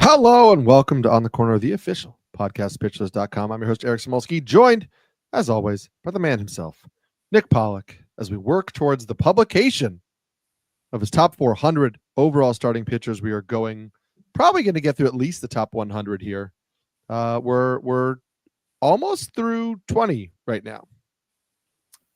Hello and welcome to On the Corner, the official podcast, pitchlist.com. I'm your host, Eric Smolsky, joined, as always, by the man himself, Nick Pollock, as we work towards the publication of his top 400 overall starting pitchers. We are probably going to get through at least the top 100 here. We're almost through 20 right now.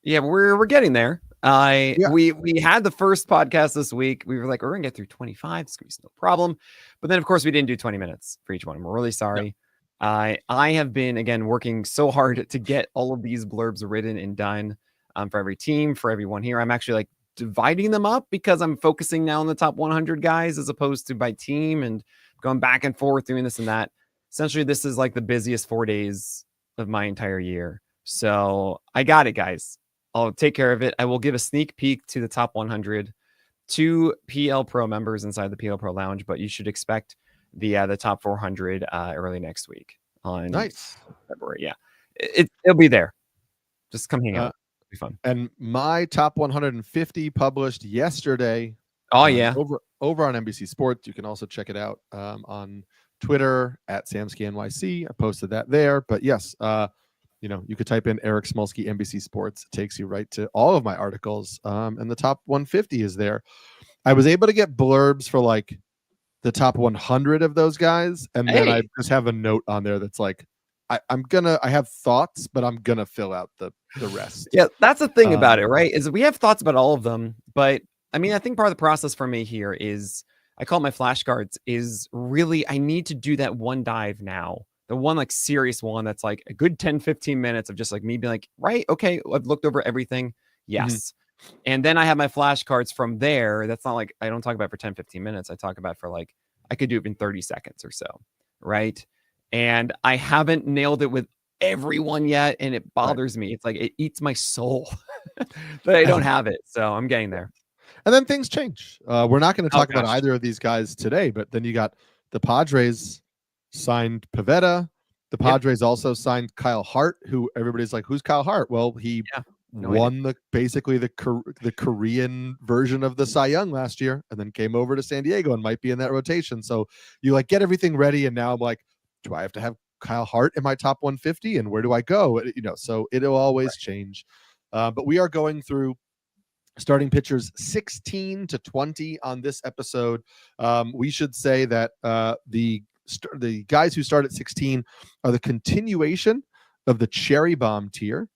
Yeah, we're getting there. We had the first podcast this week. We were like, we're gonna get through 25. It's no problem. But then, of course, we didn't do 20 minutes for each one. We're really sorry. No. I have been again working so hard to get all of these blurbs written and done for every team, for everyone here. I'm actually like dividing them up because I'm focusing now on the top 100 guys as opposed to by team and going back and forth doing this and that. Essentially, this is like the busiest 4 days of my entire year. So I got it, guys. I'll take care of it. I will give a sneak peek to the top 100 to PL Pro members inside the PL Pro Lounge, but you should expect the top 400 early next week on February. Yeah, it'll be there. Just come hang out. It'll be fun. And my top 150 published yesterday. Oh yeah, over on NBC Sports. You can also check it out on Twitter at SamskyNYC. I posted that there. But yes, you could type in Eric Smolsky, NBC Sports. It takes you right to all of my articles. And the top 150 is there. I was able to get blurbs for like the top 100 of those guys. And then I just have a note on there that's like, I have thoughts, but I'm going to fill out the rest. Yeah, that's the thing about it, right? Is we have thoughts about all of them. But I mean, I think part of the process for me here is, I call it my flashcards, is really, I need to do that one dive now. The one like serious one that's like a good 10, 15 minutes of just like me being like, right, okay, I've looked over everything. Yes. Mm-hmm. And then I have my flashcards from there. That's not like, I don't talk about it for 10, 15 minutes. I talk about it for like, I could do it in 30 seconds or so. Right. And I haven't nailed it with everyone yet. And it bothers me. It's like, it eats my soul that I don't have it. So I'm getting there. And then things change. We're not going to talk about either of these guys today, but then you got the Padres signed Pivetta. The Padres also signed Kyle Hart, who everybody's like, who's Kyle Hart? Well, he won the Korean version of the Cy Young last year and then came over to San Diego and might be in that rotation. So you like get everything ready. And now I'm like, do I have to have Kyle Hart in my top 150? And where do I go? So it'll always change. But we are going through starting pitchers 16 to 20 on this episode. We should say that the guys who start at 16 are the continuation of the Cherry Bomb tier,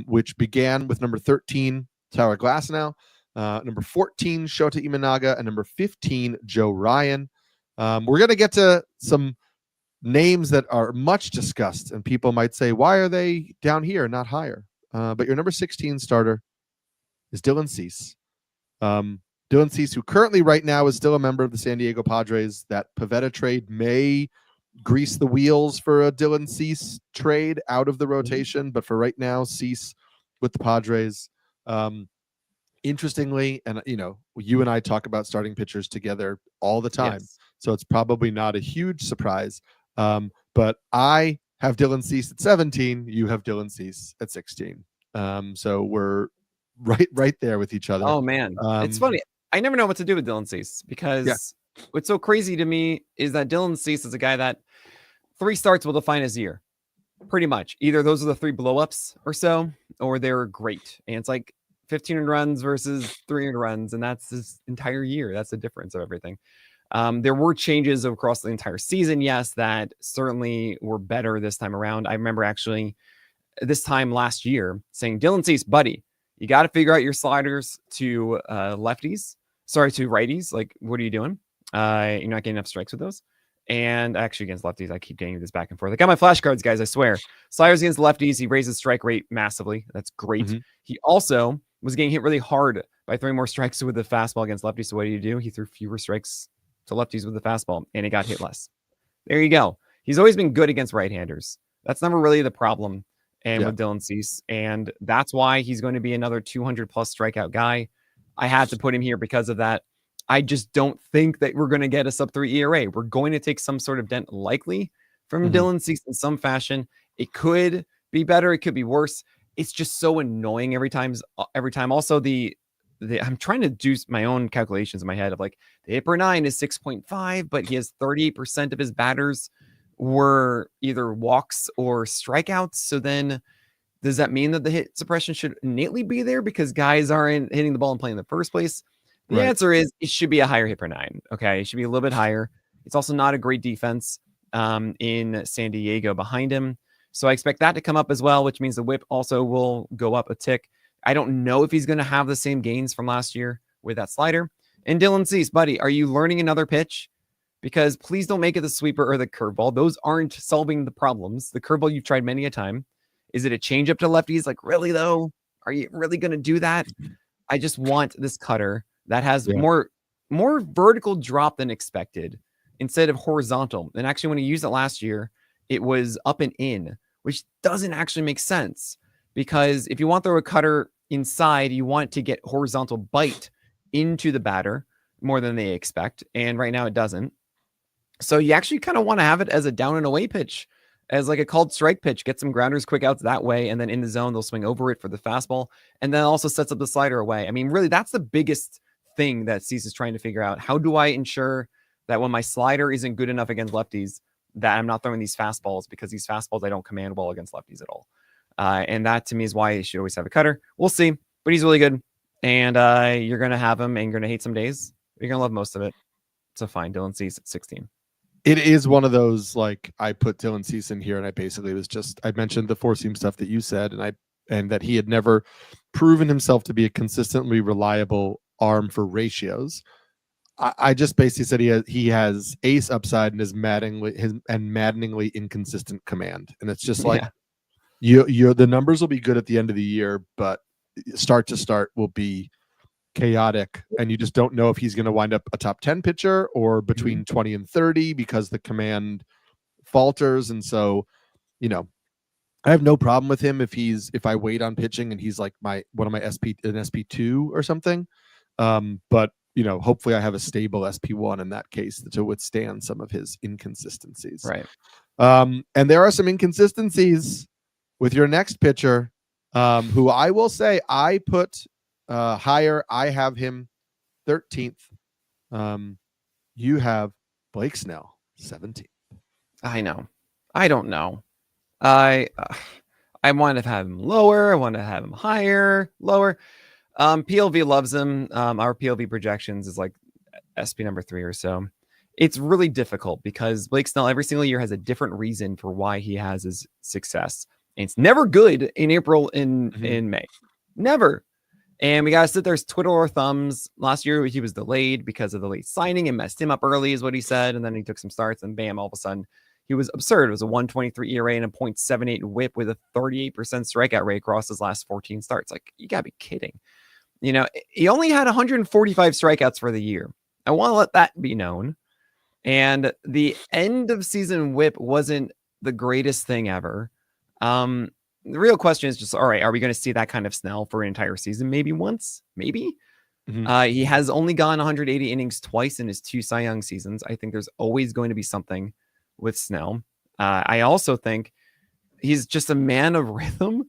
which began with number 13, Tyler Glasnow, number 14, Shota Imanaga, and number 15, Joe Ryan. We're going to get to some names that are much discussed, and people might say, why are they down here, not higher? But your number 16 starter is Dylan Cease. Dylan Cease, who currently right now is still a member of the San Diego Padres. That Pivetta trade may grease the wheels for a Dylan Cease trade out of the rotation. But for right now, Cease with the Padres. Interestingly, and you and I talk about starting pitchers together all the time. Yes. So it's probably not a huge surprise. But I have Dylan Cease at 17. You have Dylan Cease at 16. So we're right there with each other. Oh, man. It's funny. I never know what to do with Dylan Cease because what's so crazy to me is that Dylan Cease is a guy that 3 starts will define his year. Pretty much. Either those are the 3 blowups or so, or they're great. And it's like 1,500 runs versus 300 runs. And that's his entire year. That's the difference of everything. There were changes across the entire season. Yes, that certainly were better this time around. I remember actually this time last year saying, Dylan Cease, buddy, you got to figure out your sliders to to righties. Like, what are you doing? You're not getting enough strikes with those. And actually against lefties, I keep getting this back and forth. I got my flashcards, guys, I swear. Sliders against lefties, he raises strike rate massively. That's great. Mm-hmm. He also was getting hit really hard by throwing more strikes with the fastball against lefties. So what do? He threw fewer strikes to lefties with the fastball, and it got hit less. There you go. He's always been good against right-handers. That's never really the problem. And with Dylan Cease, and that's why he's going to be another 200-plus strikeout guy. I had to put him here because of that. I just don't think that we're going to get a sub-3 ERA. We're going to take some sort of dent likely from Dylan Cease in some fashion. It could be better. It could be worse. It's just so annoying every time. Also, the I'm trying to do my own calculations in my head of like the hit per nine is 6.5, but he has 38% of his batters were either walks or strikeouts. So then does that mean that the hit suppression should innately be there because guys aren't hitting the ball and playing in the first place? The answer is it should be a higher hit per nine. Okay. It should be a little bit higher. It's also not a great defense in San Diego behind him. So I expect that to come up as well, which means the whip also will go up a tick. I don't know if he's going to have the same gains from last year with that slider. And Dylan Cease, buddy, are you learning another pitch? Because please don't make it the sweeper or the curveball. Those aren't solving the problems. The curveball you've tried many a time. Is it a changeup to lefties? Like, really, though? Are you really going to do that? I just want this cutter that has more vertical drop than expected instead of horizontal. And actually, when he used it last year, it was up and in, which doesn't actually make sense. Because if you want to throw a cutter inside, you want to get horizontal bite into the batter more than they expect. And right now it doesn't. So you actually kind of want to have it as a down and away pitch, as like a called strike pitch, get some grounders, quick outs that way. And then in the zone, they'll swing over it for the fastball. And then also sets up the slider away. I mean, really, that's the biggest thing that Cease is trying to figure out. How do I ensure that when my slider isn't good enough against lefties, that I'm not throwing these fastballs, because these fastballs I don't command well against lefties at all. And that to me is why you should always have a cutter. We'll see, but he's really good. And you're going to have him and you're going to hate some days. You're going to love most of it. So fine. Dylan Cease at 16. It is one of those, like, I put Dylan Cease in here and I basically was just, I mentioned the four seam stuff that you said, and that he had never proven himself to be a consistently reliable arm for ratios. I just basically said he has ace upside and is maddeningly inconsistent command. And it's just like, the numbers will be good at the end of the year, but start to start will be chaotic, and you just don't know if he's going to wind up a top 10 pitcher or between 20 and 30 because the command falters. And so, I have no problem with him if I wait on pitching and he's like an SP2 or something. But hopefully I have a stable SP1 in that case to withstand some of his inconsistencies. Right. And there are some inconsistencies with your next pitcher, who I will say I put higher. I have him 13th. You have Blake Snell 17th. I know. I don't know. I want to have him lower. I want to have him higher, lower. PLV loves him. Our PLV projections is like SP number 3 or so. It's really difficult because Blake Snell every single year has a different reason for why he has his success. And it's never good in April in May. Never. And we got to sit there, twiddle our thumbs. Last year, he was delayed because of the late signing and messed him up early is what he said. And then he took some starts and bam, all of a sudden he was absurd. It was a 1.23 ERA and a 0.78 whip with a 38% strikeout rate across his last 14 starts. Like, you got to be kidding. He only had 145 strikeouts for the year. I want to let that be known. And the end of season whip wasn't the greatest thing ever. The real question is just, all right, are we going to see that kind of Snell for an entire season? Maybe once, maybe. He has only gone 180 innings twice in his 2 Cy Young seasons. I think there's always going to be something with Snell. I also think he's just a man of rhythm.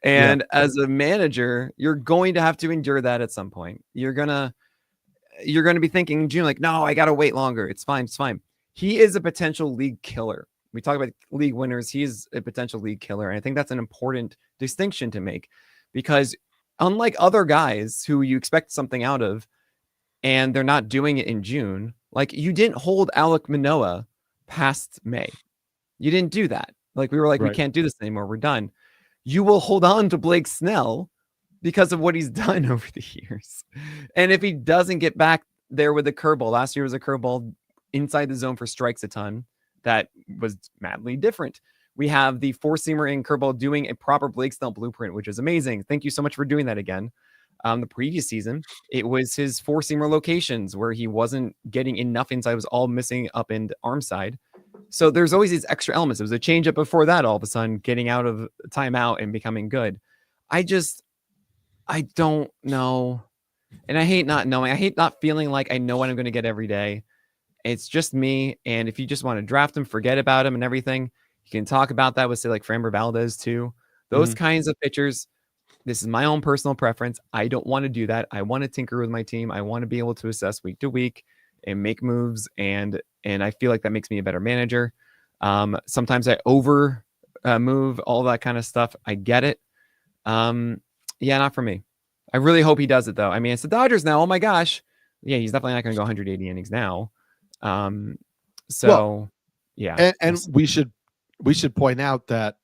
And as a manager, you're going to have to endure that at some point. You're going to be thinking in June, like, no, I got to wait longer. It's fine. It's fine. He is a potential league killer. We talk about league winners. He's a potential league killer. And I think that's an important distinction to make, because unlike other guys who you expect something out of and they're not doing it in June, like, you didn't hold Alek Manoah past May. You didn't do that. Like, we were like, we can't do this anymore. We're done. You will hold on to Blake Snell because of what he's done over the years. And if he doesn't get back there with the curveball, last year was a curveball inside the zone for strikes a ton. That was madly different. We have the 4-seamer in curveball doing a proper Blake Snell blueprint, which is amazing. Thank you so much for doing that again. The previous season, it was his 4-seamer locations where he wasn't getting enough inside. It was all missing up and arm side. So there's always these extra elements. It was a changeup before that, all of a sudden getting out of timeout and becoming good. I don't know. And I hate not knowing. I hate not feeling like I know what I'm going to get every day. It's just me. And if you just want to draft him, forget about him and everything, you can talk about that with, say, like Framber Valdez too. Those kinds of pitchers, This is my own personal preference. I don't want to do that. I want to tinker with my team. I want to be able to assess week to week and make moves. And I feel like that makes me a better manager. Sometimes I over move, all that kind of stuff. I get it. Yeah, not for me. I really hope he does it though. I mean, it's the Dodgers now. Oh my gosh. Yeah, he's definitely not going to go 180 innings now. Yeah. And we should point out that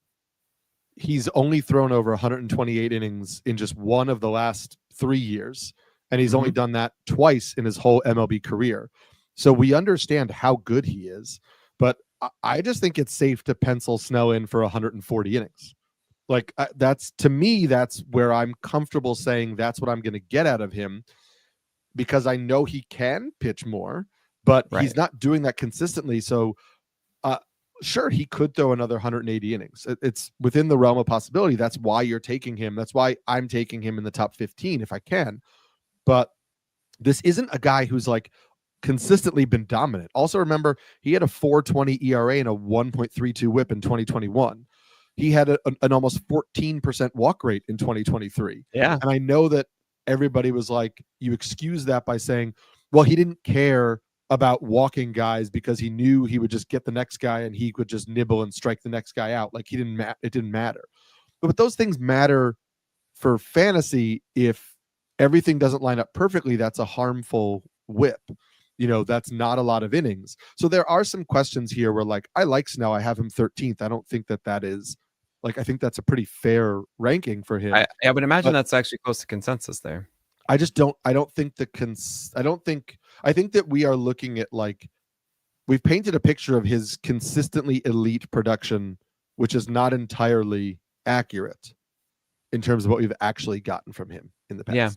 he's only thrown over 128 innings in just one of the last 3 years. And he's only done that twice in his whole MLB career. So we understand how good he is, but I just think it's safe to pencil Snell in for 140 innings. Like that's, to me, that's where I'm comfortable saying that's what I'm going to get out of him, because I know he can pitch more, but he's not doing that consistently. So sure, he could throw another 180 innings. It's within the realm of possibility. That's why you're taking him. That's why I'm taking him in the top 15 if I can. But this isn't a guy who's like consistently been dominant. Also, remember, he had a 4.20 ERA and a 1.32 WHIP in 2021. He had an almost 14% walk rate in 2023. Yeah. And I know that everybody was like, you excuse that by saying, well, he didn't care about walking guys because he knew he would just get the next guy and he could just nibble and strike the next guy out. Like it didn't matter. But those things matter for fantasy. If everything doesn't line up perfectly, that's a harmful whip. That's not a lot of innings. So there are some questions here where, like, I like Snell. I have him 13th. I don't think that is, like, I think that's a pretty fair ranking for him. I would imagine that's actually close to consensus there. I just don't. I think that we are looking at, like, we've painted a picture of his consistently elite production, which is not entirely accurate in terms of what we've actually gotten from him in the past. Yeah.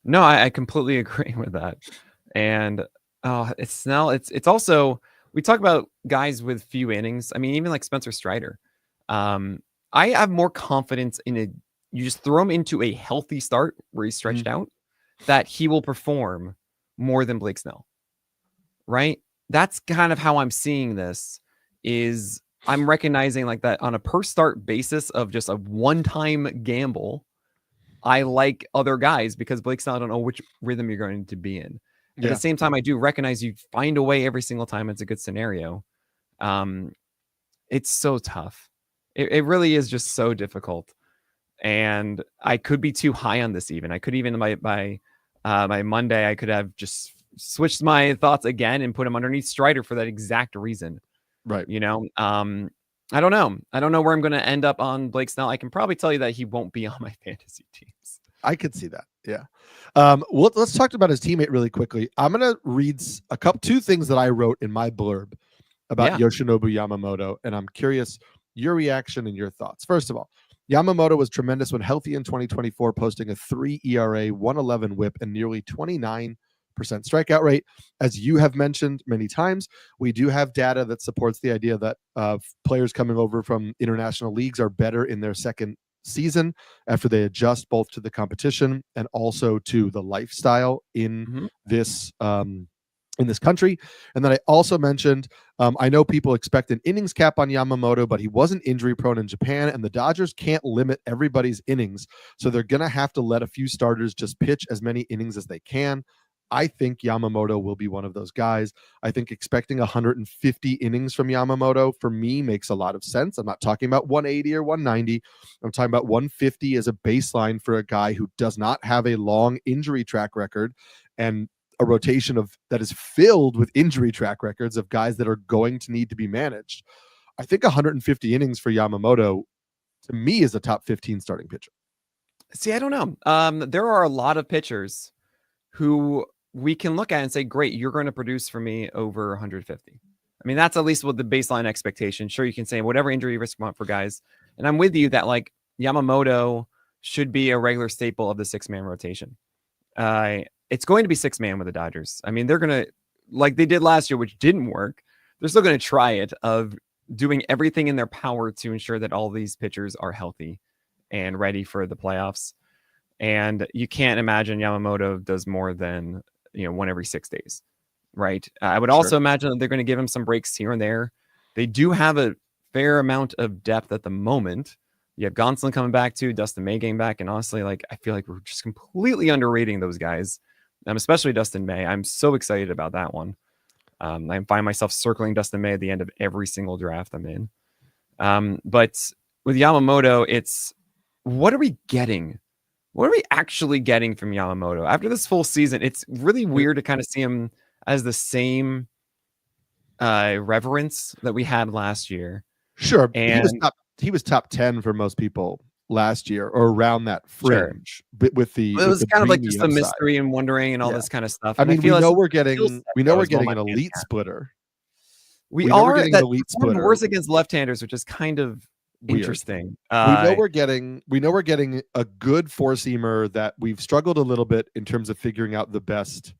No, I completely agree with that. And it's Snell. It's also, we talk about guys with few innings. I mean, even like Spencer Strider. I have more confidence in you just throw him into a healthy start where he's stretched out, that he will perform more than Blake Snell. Right? That's kind of how I'm seeing this. Is I'm recognizing like that on a per start basis of just a one-time gamble. I like other guys because Blake Snell, I don't know which rhythm you're going to be in. At the same time, I do recognize you find a way every single time. It's a good scenario. It's so tough. It really is just so difficult. And I could be too high on this even. I could even by Monday, I could have just switched my thoughts again and put him underneath Strider for that exact reason. Right. I don't know. I don't know where I'm going to end up on Blake Snell. I can probably tell you that he won't be on my fantasy teams. I could see that. Yeah. Let's talk about his teammate really quickly. I'm going to read two things that I wrote in my blurb about Yoshinobu Yamamoto, and I'm curious your reaction and your thoughts. First of all, Yamamoto was tremendous when healthy in 2024, posting a 3 ERA, 111 WHIP, and nearly 29% strikeout rate. As you have mentioned many times, we do have data that supports the idea that players coming over from international leagues are better in their second season after they adjust both to the competition and also to the lifestyle in this country. And then I also mentioned, I know people expect an innings cap on Yamamoto, but he wasn't injury prone in Japan, and the Dodgers can't limit everybody's innings. So they're going to have to let a few starters just pitch as many innings as they can. I think Yamamoto will be one of those guys. I think expecting 150 innings from Yamamoto for me makes a lot of sense. I'm not talking about 180 or 190. I'm talking about 150 as a baseline for a guy who does not have a long injury track record and a rotation that is filled with injury track records of guys that are going to need to be managed. I think 150 innings for Yamamoto, to me, is a top 15 starting pitcher. See, I don't know. There are a lot of pitchers who we can look at and say, great, you're going to produce for me over 150. I mean, that's at least what the baseline expectation. Sure, you can say whatever injury risk you want for guys. And I'm with you that, like, Yamamoto should be a regular staple of the 6-man rotation. It's going to be 6-man with the Dodgers. I mean, they're going to, like they did last year, which didn't work. They're still going to try it, of doing everything in their power to ensure that all these pitchers are healthy and ready for the playoffs. And you can't imagine Yamamoto does more than, one every 6 days, right? I would also imagine that they're going to give him some breaks here and there. They do have a fair amount of depth at the moment, You have Gonsolin coming back too, Dustin May getting back, and honestly, like I feel like we're just completely underrating those guys, especially Dustin May. I'm so excited about that one. I find myself circling Dustin May at the end of every single draft I'm in. But with Yamamoto, it's what are we getting? What are we actually getting from Yamamoto after this full season? It's really weird to kind of see him as the same reverence that we had last year. Sure, and he was top 10 for most people last year, or around that fringe. Sure. But with the it was kind of like just upside. a mystery and wondering and all this kind of stuff. I mean, we know we're getting an elite splitter. We are getting an elite splitter. Worse against left-handers, which is kind of weird. Interesting. We know we're getting a good four-seamer that we've struggled a little bit in terms of figuring out the best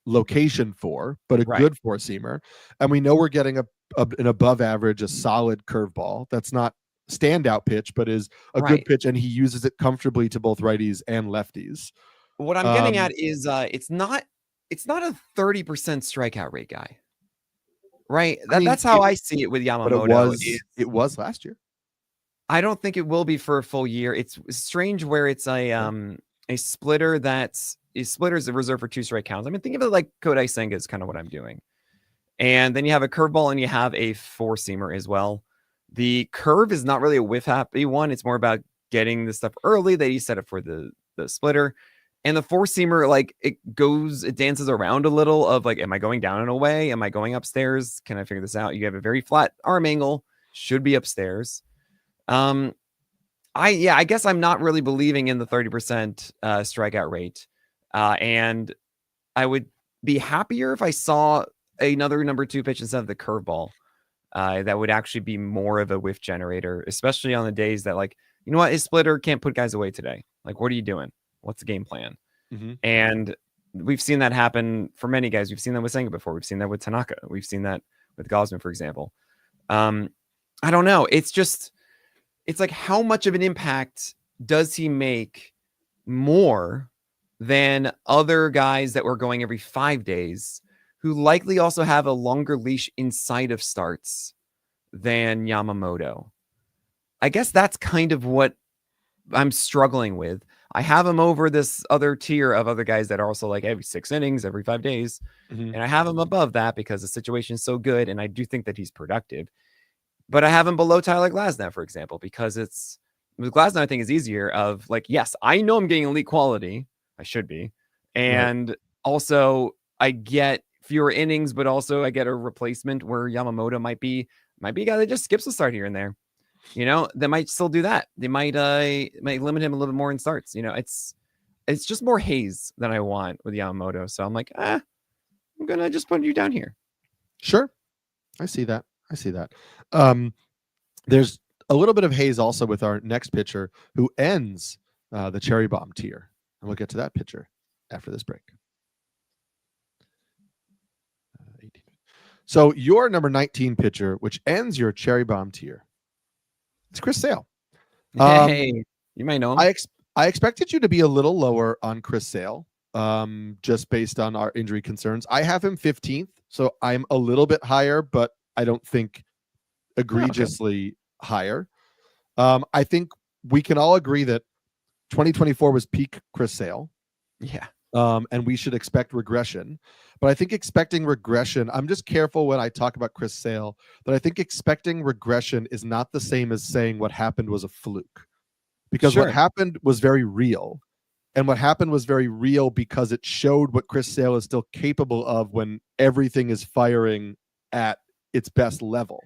location for, but a good four-seamer. And we know we're getting an above average, a solid curveball that's not standout pitch, but is a good pitch, and he uses it comfortably to both righties and lefties. What I'm getting at is it's not a 30% strikeout rate guy. Right. That's how I see it with Yamamoto. But it was last year. I don't think it will be for a full year. It's strange where it's a splitter splitters are reserved for 2 strike counts. I mean, think of it like Kodai Senga is kind of what I'm doing. And then you have a curveball and you have a four-seamer as well. The curve is not really a whiff happy one. It's more about getting the stuff early that you set up for the splitter. And the four-seamer, like it dances around a little of like, am I going down and away? Am I going upstairs? Can I figure this out? You have a very flat arm angle, should be upstairs. I guess I'm not really believing in the 30% strikeout rate. And I would be happier if I saw another number 2 pitch instead of the curveball. That would actually be more of a whiff generator, especially on the days that, like, you know what, his splitter can't put guys away today. Like, what are you doing? What's the game plan? Mm-hmm. And we've seen that happen for many guys. We've seen that with Senga before. We've seen that with Tanaka. We've seen that with Gosman, for example. I don't know. It's like, how much of an impact does he make more than other guys that were going every 5 days, who likely also have a longer leash inside of starts than Yamamoto? I guess that's kind of what I'm struggling with. I have him over this other tier of other guys that are also like every 6 innings, every 5 days. Mm-hmm. And I have him above that because the situation is so good. And I do think that he's productive. But I have him below Tyler Glasnow, for example, because with Glasnow, I think is easier of like, yes, I know I'm getting elite quality. I should be. And also I get fewer innings, but also I get a replacement where Yamamoto might be a guy that just skips a start here and there. You know, they might still do that. They might limit him a little bit more in starts. You know, it's just more haze than I want with Yamamoto. So I'm like, I'm gonna just put you down here. Sure, I see that. There's a little bit of haze also with our next pitcher who ends the cherry bomb tier, and we'll get to that pitcher after this break. So your number 19 pitcher, which ends your cherry bomb tier, it's Chris Sale. Hey, you might know him. I expected you to be a little lower on Chris Sale, just based on our injury concerns. I have him 15th, so I'm a little bit higher, but I don't think egregiously higher. I think we can all agree that 2024 was peak Chris Sale. Yeah. And we should expect regression. But I think expecting regression, I'm just careful when I talk about Chris Sale, that I think expecting regression is not the same as saying what happened was a fluke. Because what happened was very real. And what happened was very real because it showed what Chris Sale is still capable of when everything is firing at its best level.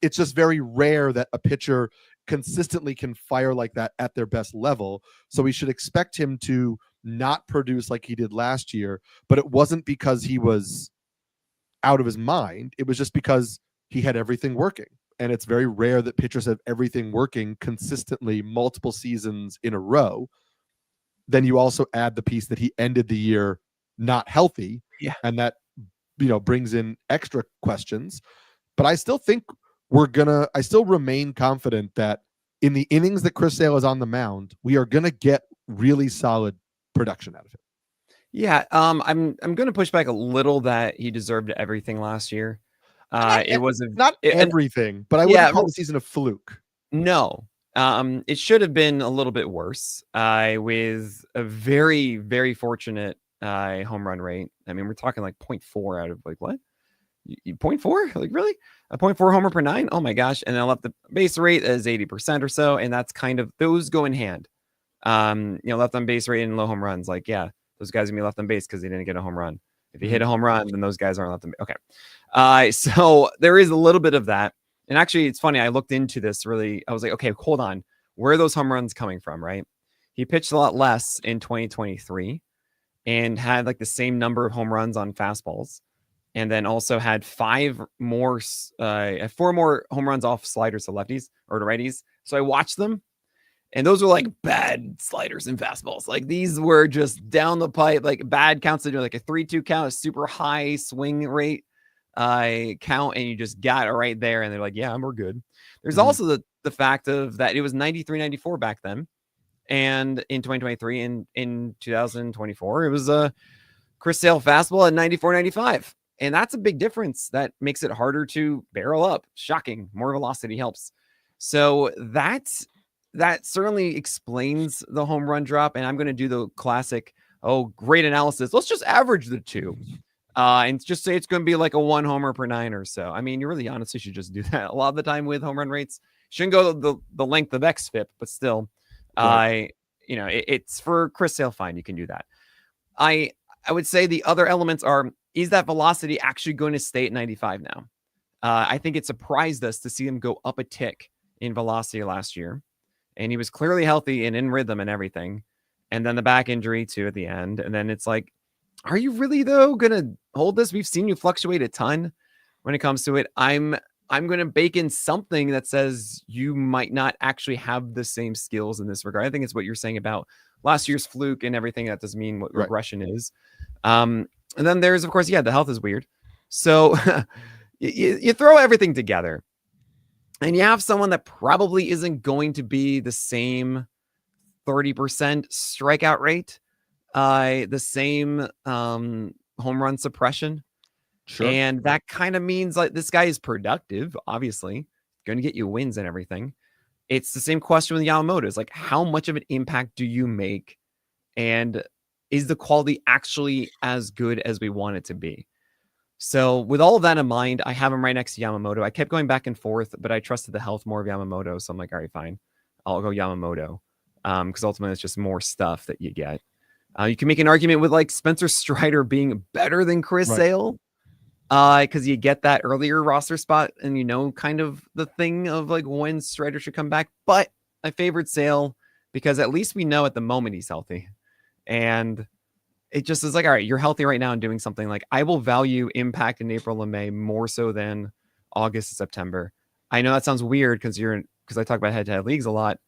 It's just very rare that a pitcher consistently can fire like that at their best level. So we should expect him to not produce like he did last year, but it wasn't because he was out of his mind. It was just because he had everything working. And it's very rare that pitchers have everything working consistently multiple seasons in a row. Then you also add the piece that he ended the year not healthy. Yeah. And that, brings in extra questions. But I still think I still remain confident that in the innings that Chris Sale is on the mound, we are going to get really solid production out of it. Yeah. I'm going to push back a little that he deserved everything last year. It wasn't everything, but I wouldn't call the season a fluke. No. It should have been a little bit worse. With a very, very fortunate home run rate. I mean, we're talking like 0.4 out of like what? 0.4? Like really? A 0.4 homer per 9? Oh my gosh. And I left the base rate as 80% or so. And that's kind of, those go in hand. Left on base rate and low home runs. Like, yeah, those guys are gonna be left on base because they didn't get a home run. If you hit a home run, then those guys aren't left on base. Okay. So there is a little bit of that. And actually, it's funny. I looked into this really. I was like, okay, hold on. Where are those home runs coming from, right? He pitched a lot less in 2023 and had like the same number of home runs on fastballs. And then also had 4 more home runs off sliders to lefties or to righties. So I watched them. And those were like bad sliders and fastballs. Like these were just down the pipe, like bad counts. They do like a 3-2 count, a super high swing rate count, and you just got it right there. And they're like, yeah, we're good. There's also the fact of that it was 93, 94 back then. And in 2023 and in 2024, it was a Chris Sale fastball at 94, 95. And that's a big difference. That makes it harder to barrel up. Shocking. More velocity helps. So that certainly explains the home run drop. And I'm going to do the classic, great analysis. Let's just average the two. And just say it's going to be like a 1 homer per 9 or so. I mean, you really honestly should just do that a lot of the time with home run rates. Shouldn't go the length of xFIP, but still, right. It's for Chris Sale. Fine, you can do that. I would say the other elements are: is that velocity actually going to stay at 95 now? I think it surprised us to see him go up a tick in velocity last year, and he was clearly healthy and in rhythm and everything. And then the back injury too at the end, and then it's like, are you really though going to hold this? We've seen you fluctuate a ton when it comes to it. I'm going to bake in something that says you might not actually have the same skills in this regard. I think it's what you're saying about last year's fluke and everything. That doesn't mean what regression is. And then there's, of course, the health is weird. So you throw everything together and you have someone that probably isn't going to be the same 30% strikeout rate, the same home run suppression. Sure. And that kind of means like this guy is productive, obviously, going to get you wins and everything. It's the same question with Yamamoto. It's like, how much of an impact do you make? And is the quality actually as good as we want it to be? So with all of that in mind, I have him right next to Yamamoto. I kept going back and forth, but I trusted the health more of Yamamoto. So I'm like, all right, fine. I'll go Yamamoto. Because ultimately it's just more stuff that you get. You can make an argument with like Spencer Strider being better than Chris Sale. Because you get that earlier roster spot and kind of the thing of like when Strider should come back. But I favored Sale because at least we know at the moment he's healthy. And it just is like, all right, you're healthy right now and doing something. Like I will value impact in April and May more so than August and September. I know that sounds weird because I talk about head-to-head leagues a lot,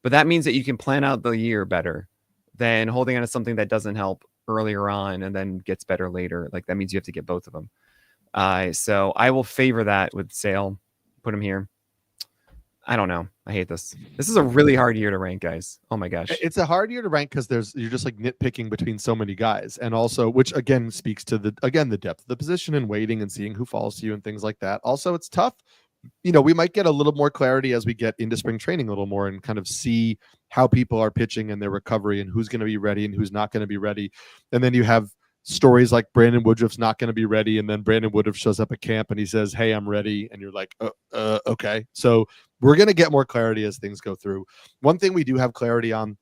but that means that you can plan out the year better than holding on to something that doesn't help earlier on and then gets better later. Like that means you have to get both of them. So I will favor that with Sale. Put him here. I don't know. I hate this. This is a really hard year to rank, guys. Oh my gosh. It's a hard year to rank because you're just like nitpicking between so many guys. And also, which again speaks to the depth of the position and waiting and seeing who falls to you and things like that. Also, it's tough. We might get a little more clarity as we get into spring training a little more and kind of see how people are pitching and their recovery and who's going to be ready and who's not going to be ready. And then you have stories like Brandon Woodruff's not going to be ready, and then Brandon Woodruff shows up at camp and he says, hey, I'm ready, and you're like, okay. So we're going to get more clarity as things go through. One thing we do have clarity on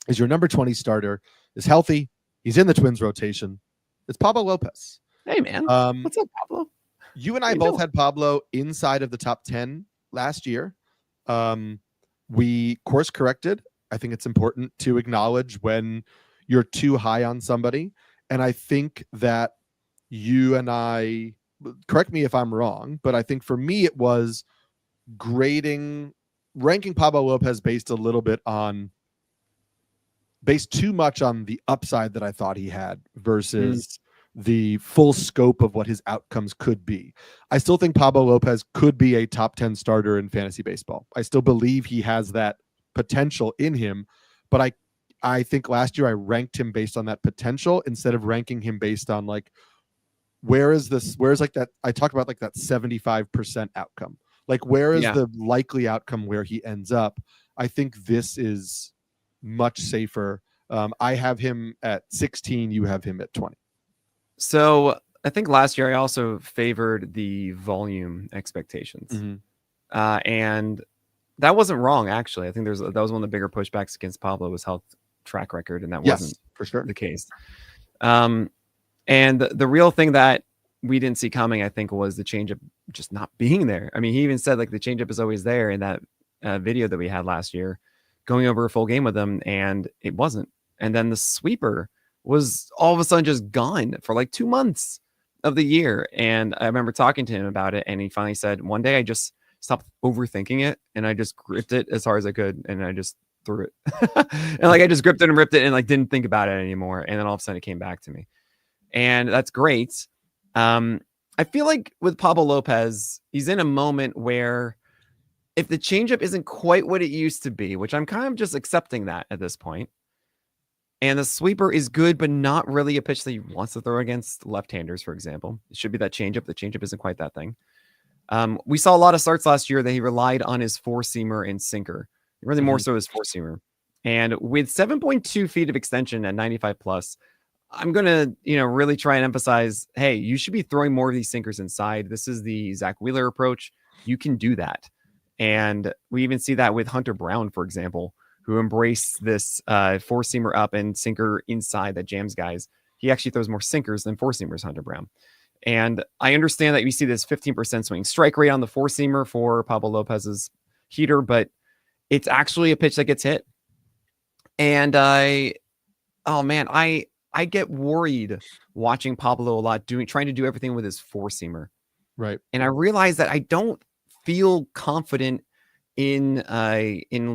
is your number 20 starter is healthy. He's in the Twins rotation. It's Pablo Lopez. Hey man, what's up, Pablo? You and I both had Pablo inside of the top 10 last year. We course corrected. I think it's important to acknowledge when you're too high on somebody. And I think that you and I, correct me if I'm wrong, but I think for me it was ranking Pablo Lopez based too much on the upside that I thought he had versus the full scope of what his outcomes could be. I still think Pablo Lopez could be a top 10 starter in fantasy baseball. I still believe he has that potential in him, but I think last year I ranked him based on that potential instead of ranking him based on like, where's like that, I talked about like that 75% outcome. Like, where is the likely outcome where he ends up? I think this is much safer. I have him at 16. You have him at 20. So I think last year I also favored the volume expectations. And that wasn't wrong, actually. I think that was one of the bigger pushbacks against Pablo was health track record, and that wasn't for sure the case. And the real thing that we didn't see coming, I think, was the changeup just not being there. I mean, he even said like the changeup is always there in that video that we had last year, going over a full game with him, and it wasn't. And then the sweeper was all of a sudden just gone for like 2 months of the year. And I remember talking to him about it, and he finally said, one day I just stopped overthinking it, and I just gripped it as hard as I could, and I just threw it. And like I just gripped it and ripped it and like didn't think about it anymore. And then all of a sudden it came back to me. And that's great. I feel like with Pablo Lopez, he's in a moment where if the changeup isn't quite what it used to be, which I'm kind of just accepting that at this point, and the sweeper is good, but not really a pitch that he wants to throw against left-handers, for example. It should be that changeup. The changeup isn't quite that thing. We saw a lot of starts last year that he relied on his four-seamer and sinker, really more so his four-seamer. And with 7.2 feet of extension at 95 plus, I'm going to, really try and emphasize, hey, you should be throwing more of these sinkers inside. This is the Zach Wheeler approach. You can do that. And we even see that with Hunter Brown, for example, who embraced this four-seamer up and sinker inside that jams guys. He actually throws more sinkers than four-seamers, Hunter Brown. And I understand that you see this 15% swing strike rate on the four-seamer for Pablo Lopez's heater, but it's actually a pitch that gets hit. And I get worried watching Pablo a lot, trying to do everything with his four-seamer. Right. And I realize that I don't feel confident in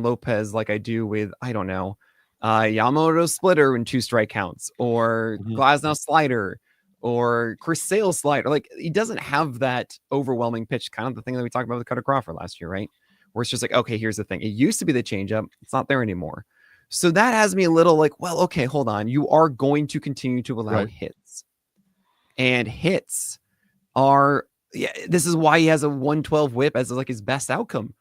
Lopez like I do with, I don't know, Yamamoto splitter in 2 strike counts, or Glasnow slider, or Chris Sale slider. Like, he doesn't have that overwhelming pitch, kind of the thing that we talked about with Cutter Crawford last year, right? Where it's just like, okay, here's the thing. It used to be the changeup. It's not there anymore. So that has me a little like, well, okay, hold on. You are going to continue to allow hits. And hits are, this is why he has a 112 whip as like his best outcome.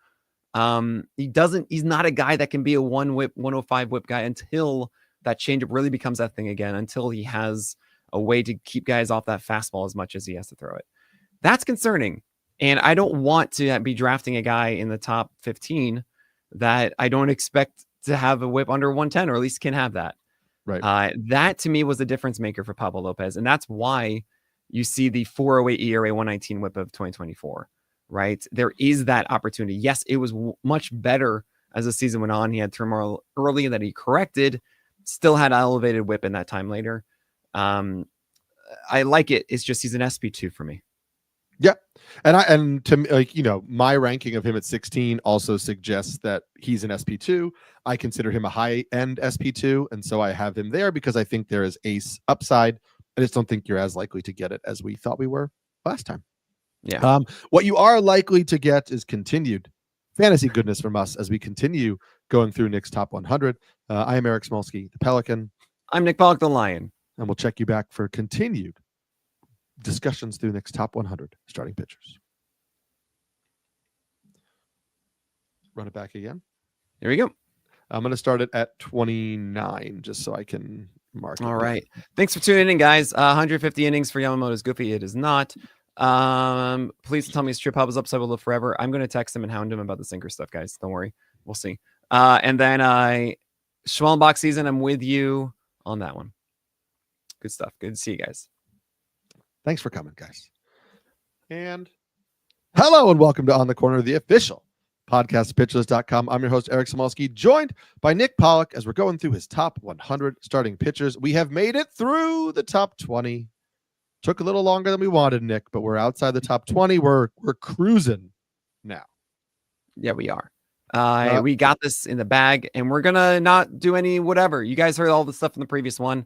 He's not a guy that can be a 105 whip guy until that changeup really becomes that thing again, until he has a way to keep guys off that fastball as much as he has to throw it. That's concerning. And I don't want to be drafting a guy in the top 15 that I don't expect to have a whip under 110, or at least can have that. Right. That to me was the difference maker for Pablo Lopez. And that's why you see the 408 ERA 119 whip of 2024, right? There is that opportunity. Yes, it was much better as the season went on. He had turmoil early that he corrected, still had elevated whip in that time later. I like it. It's just, he's an SP2 for me. Yeah. And to me, like, my ranking of him at 16 also suggests that he's an SP2. I consider him a high-end SP2, and so I have him there because I think there is ace upside. I just don't think you're as likely to get it as we thought we were last time. Yeah. What you are likely to get is continued fantasy goodness from us as we continue going through Nick's top 100. I am Eric Smolsky, the Pelican. I'm Nick Pollock, the Lion. And we'll check you back for continued discussions through Nick's top 100 starting pitchers. Run it back again. Here we go. I'm going to start it at 29 just so I can mark it. All right. Thanks for tuning in, guys. 150 innings for Yamamoto's goofy. It is not. Please tell me his trip Pablo's upside will live forever. I'm going to text him and hound him about the sinker stuff, guys. Don't worry. We'll see. And then Schwellenbach season, I'm with you on that one. Good stuff. Good to see you guys. Thanks for coming, guys. And hello and welcome to On the Corner, the official podcast of pitcherlist.com. I'm your host, Eric Smolsky, joined by Nick Pollock as we're going through his top 100 starting pitchers. We have made it through the top 20. Took a little longer than we wanted, Nick, but we're outside the top 20. We're cruising now. Yeah, we are. We got this in the bag, and we're going to not do any whatever. You guys heard all the stuff in the previous one.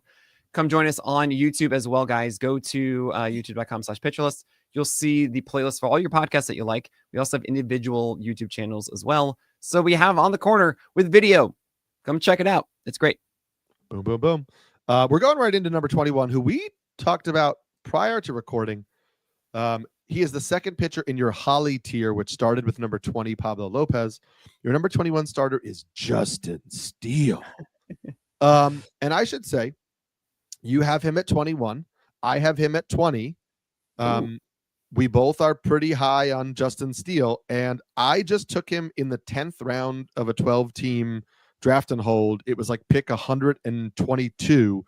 Come join us on YouTube as well, guys. Go to youtube.com/pitcherlist. You'll see the playlist for all your podcasts that you like. We also have individual YouTube channels as well. So we have On the Corner with video. Come check it out. It's great. Boom, boom, boom. We're going right into number 21, who we talked about prior to recording. he is the second pitcher in your Holly tier, which started with number 20, Pablo Lopez. Your number 21 starter is Justin Steele. And I should say, you have him at 21. I have him at 20. We both are pretty high on Justin Steele, and I just took him in the 10th round of a 12-team draft and hold. It was like pick 122.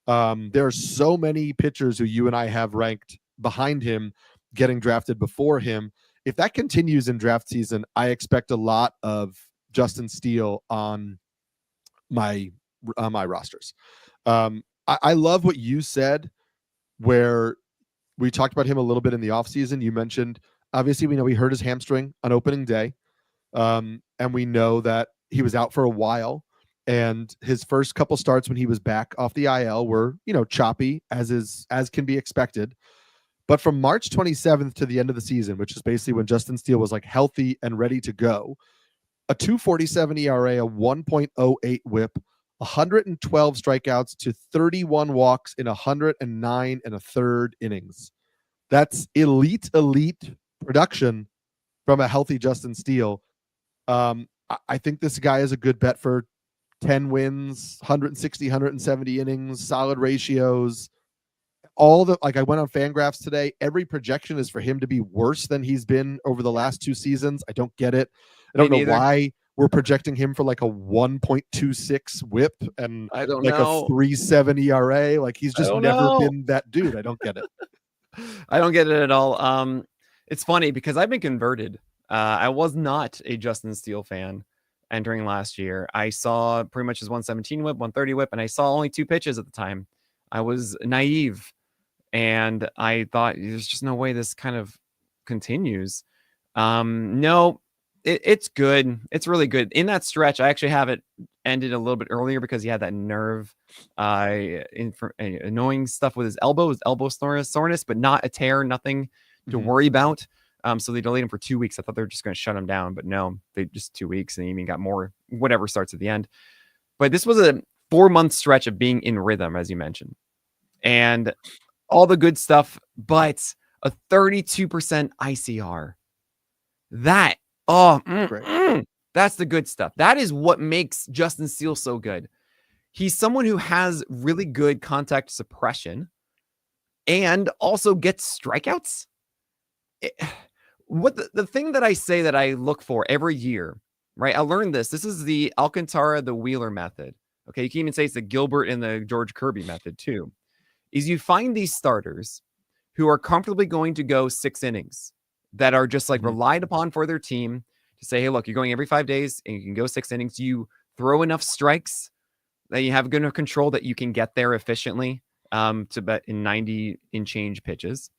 There are so many pitchers who you and I have ranked behind him getting drafted before him. If that continues in draft season, I expect a lot of Justin Steele on my rosters. I love what you said, where we talked about him a little bit in the offseason. You mentioned, obviously, we know he hurt his hamstring on opening day. And we know that he was out for a while. And his first couple starts when he was back off the IL were, choppy, as can be expected. But from March 27th to the end of the season, which is basically when Justin Steele was like healthy and ready to go, a 2.47 ERA, a 1.08 whip, 112 strikeouts to 31 walks in 109 and a third innings. That's elite production from a healthy Justin Steele. I think this guy is a good bet for 10 wins, 160, 170 innings, solid ratios. I went on Fangraphs today. Every projection is for him to be worse than he's been over the last 2 seasons. I don't get it. I don't know why we're projecting him for like a 1.26 whip and I don't like know. a 3.7 ERA. Like he's just never been that dude. I don't get it. I don't get it at all. It's funny because I've been converted. I was not a Justin Steele fan entering last year. I saw pretty much his 117 whip, 130 whip, and I saw only 2 pitches at the time. I was naive, and I thought there's just no way this kind of continues. No, it's good. It's really good. In that stretch, I actually have it ended a little bit earlier because he had that nerve annoying stuff with his elbow soreness, but not a tear, nothing to worry about. So they delayed him for 2 weeks. I thought they were just going to shut him down, but no, they just 2 weeks, and he even got more whatever starts at the end. But this was a 4-month stretch of being in rhythm, as you mentioned, and all the good stuff, but a 32% ICR. That that's the good stuff. That is what makes Justin Steele so good. He's someone who has really good contact suppression and also gets strikeouts. The thing that I say that I look for every year, right? I learned this. This is the Alcantara, the Wheeler method. Okay, you can even say it's the Gilbert and the George Kirby method too. Is you find these starters who are comfortably going to go 6 innings, that are just like relied upon for their team to say, hey, look, you're going every 5 days and you can go 6 innings. You throw enough strikes that you have good enough control that you can get there efficiently to bet in 90 and change pitches.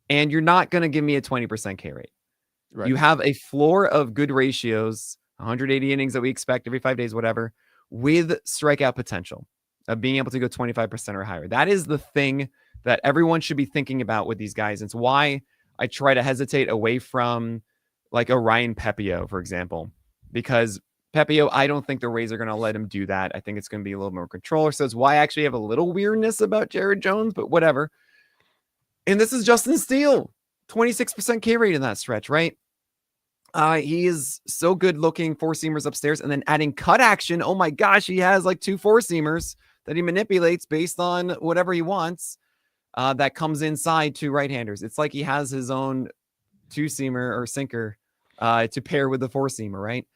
And you're not going to give me a 20% K rate. Right. You have a floor of good ratios, 180 innings that we expect every 5 days, whatever, with strikeout potential of being able to go 25% or higher. That is the thing that everyone should be thinking about with these guys. It's why I try to hesitate away from like a Ryan Pepio, for example, because Pepio, I don't think the Rays are going to let him do that. I think it's going to be a little more controller. So it's why I actually have a little weirdness about Jared Jones, but whatever. And this is Justin Steele, 26% K rate in that stretch, right? He is so good looking 4-seamers upstairs and then adding cut action. Oh my gosh, he has like 2 4-seamers that he manipulates based on whatever he wants. That comes inside to right-handers. It's like he has his own 2-seamer or sinker to pair with the 4-seamer, right?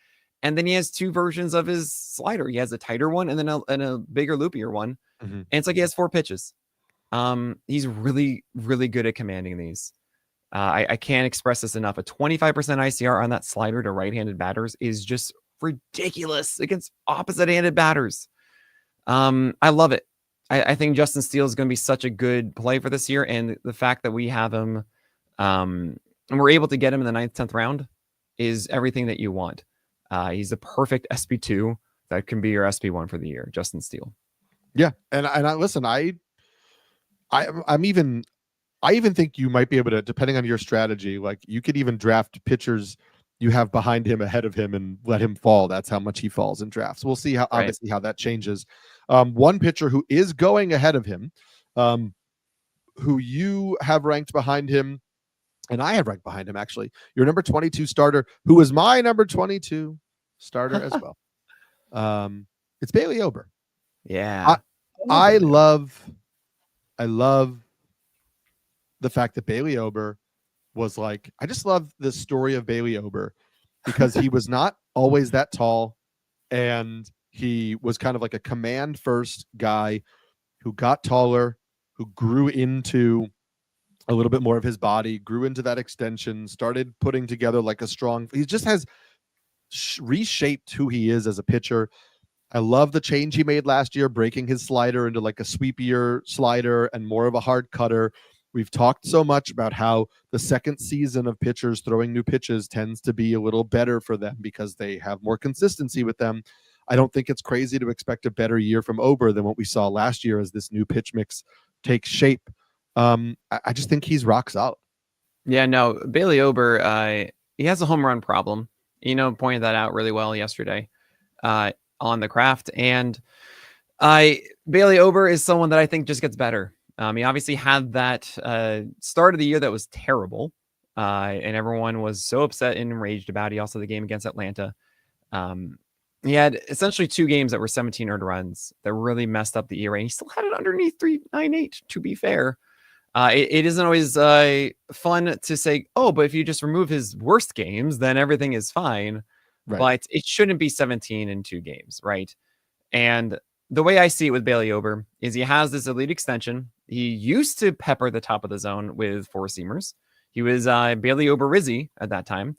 And then he has 2 versions of his slider. He has a tighter one and then a bigger, loopier one. And it's like he has 4 pitches. He's really, really good at commanding these. I can't express this enough. A 25% ICR on that slider to right-handed batters is just ridiculous against opposite-handed batters. I love it. I think Justin Steele is going to be such a good play for this year. And the fact that we have him and we're able to get him in the 9th, 10th round is everything that you want. He's a perfect SP2 that can be your SP1 for the year, Justin Steele. Yeah. And I listen, I even think you might be able to, depending on your strategy, like you could even draft pitchers you have behind him ahead of him and let him fall. That's how much he falls in drafts. We'll see how obviously how that changes. One pitcher who is going ahead of him, who you have ranked behind him, and I have ranked behind him actually. Your number 22 starter, who was my number 22 starter as well. It's Bailey Ober. Yeah. I love the fact that Bailey Ober was like, I just love the story of Bailey Ober because he was not always that tall, and he was kind of like a command first guy who got taller, who grew into a little bit more of his body, grew into that extension, started putting together like a strong, he just has reshaped who he is as a pitcher. I love the change he made last year, breaking his slider into like a sweepier slider and more of a hard cutter. We've talked so much about how the second season of pitchers throwing new pitches tends to be a little better for them because they have more consistency with them. I don't think it's crazy to expect a better year from Ober than what we saw last year as this new pitch mix takes shape. I just think he's rock solid. Yeah, no, Bailey Ober, he has a home run problem. Pointed that out really well yesterday on the craft. And Bailey Ober is someone that I think just gets better. He obviously had that start of the year that was terrible, and everyone was so upset and enraged about it. He also had the game against Atlanta. He had essentially 2 games that were 17 earned runs that really messed up the ERA. He still had it underneath 3.98, to be fair. It isn't always fun to say, oh, but if you just remove his worst games, then everything is fine. Right. But it shouldn't be 17 in 2 games, right? And the way I see it with Bailey Ober is he has this elite extension. He used to pepper the top of the zone with 4-seamers. He was Bailey Ober-Rizzi at that time.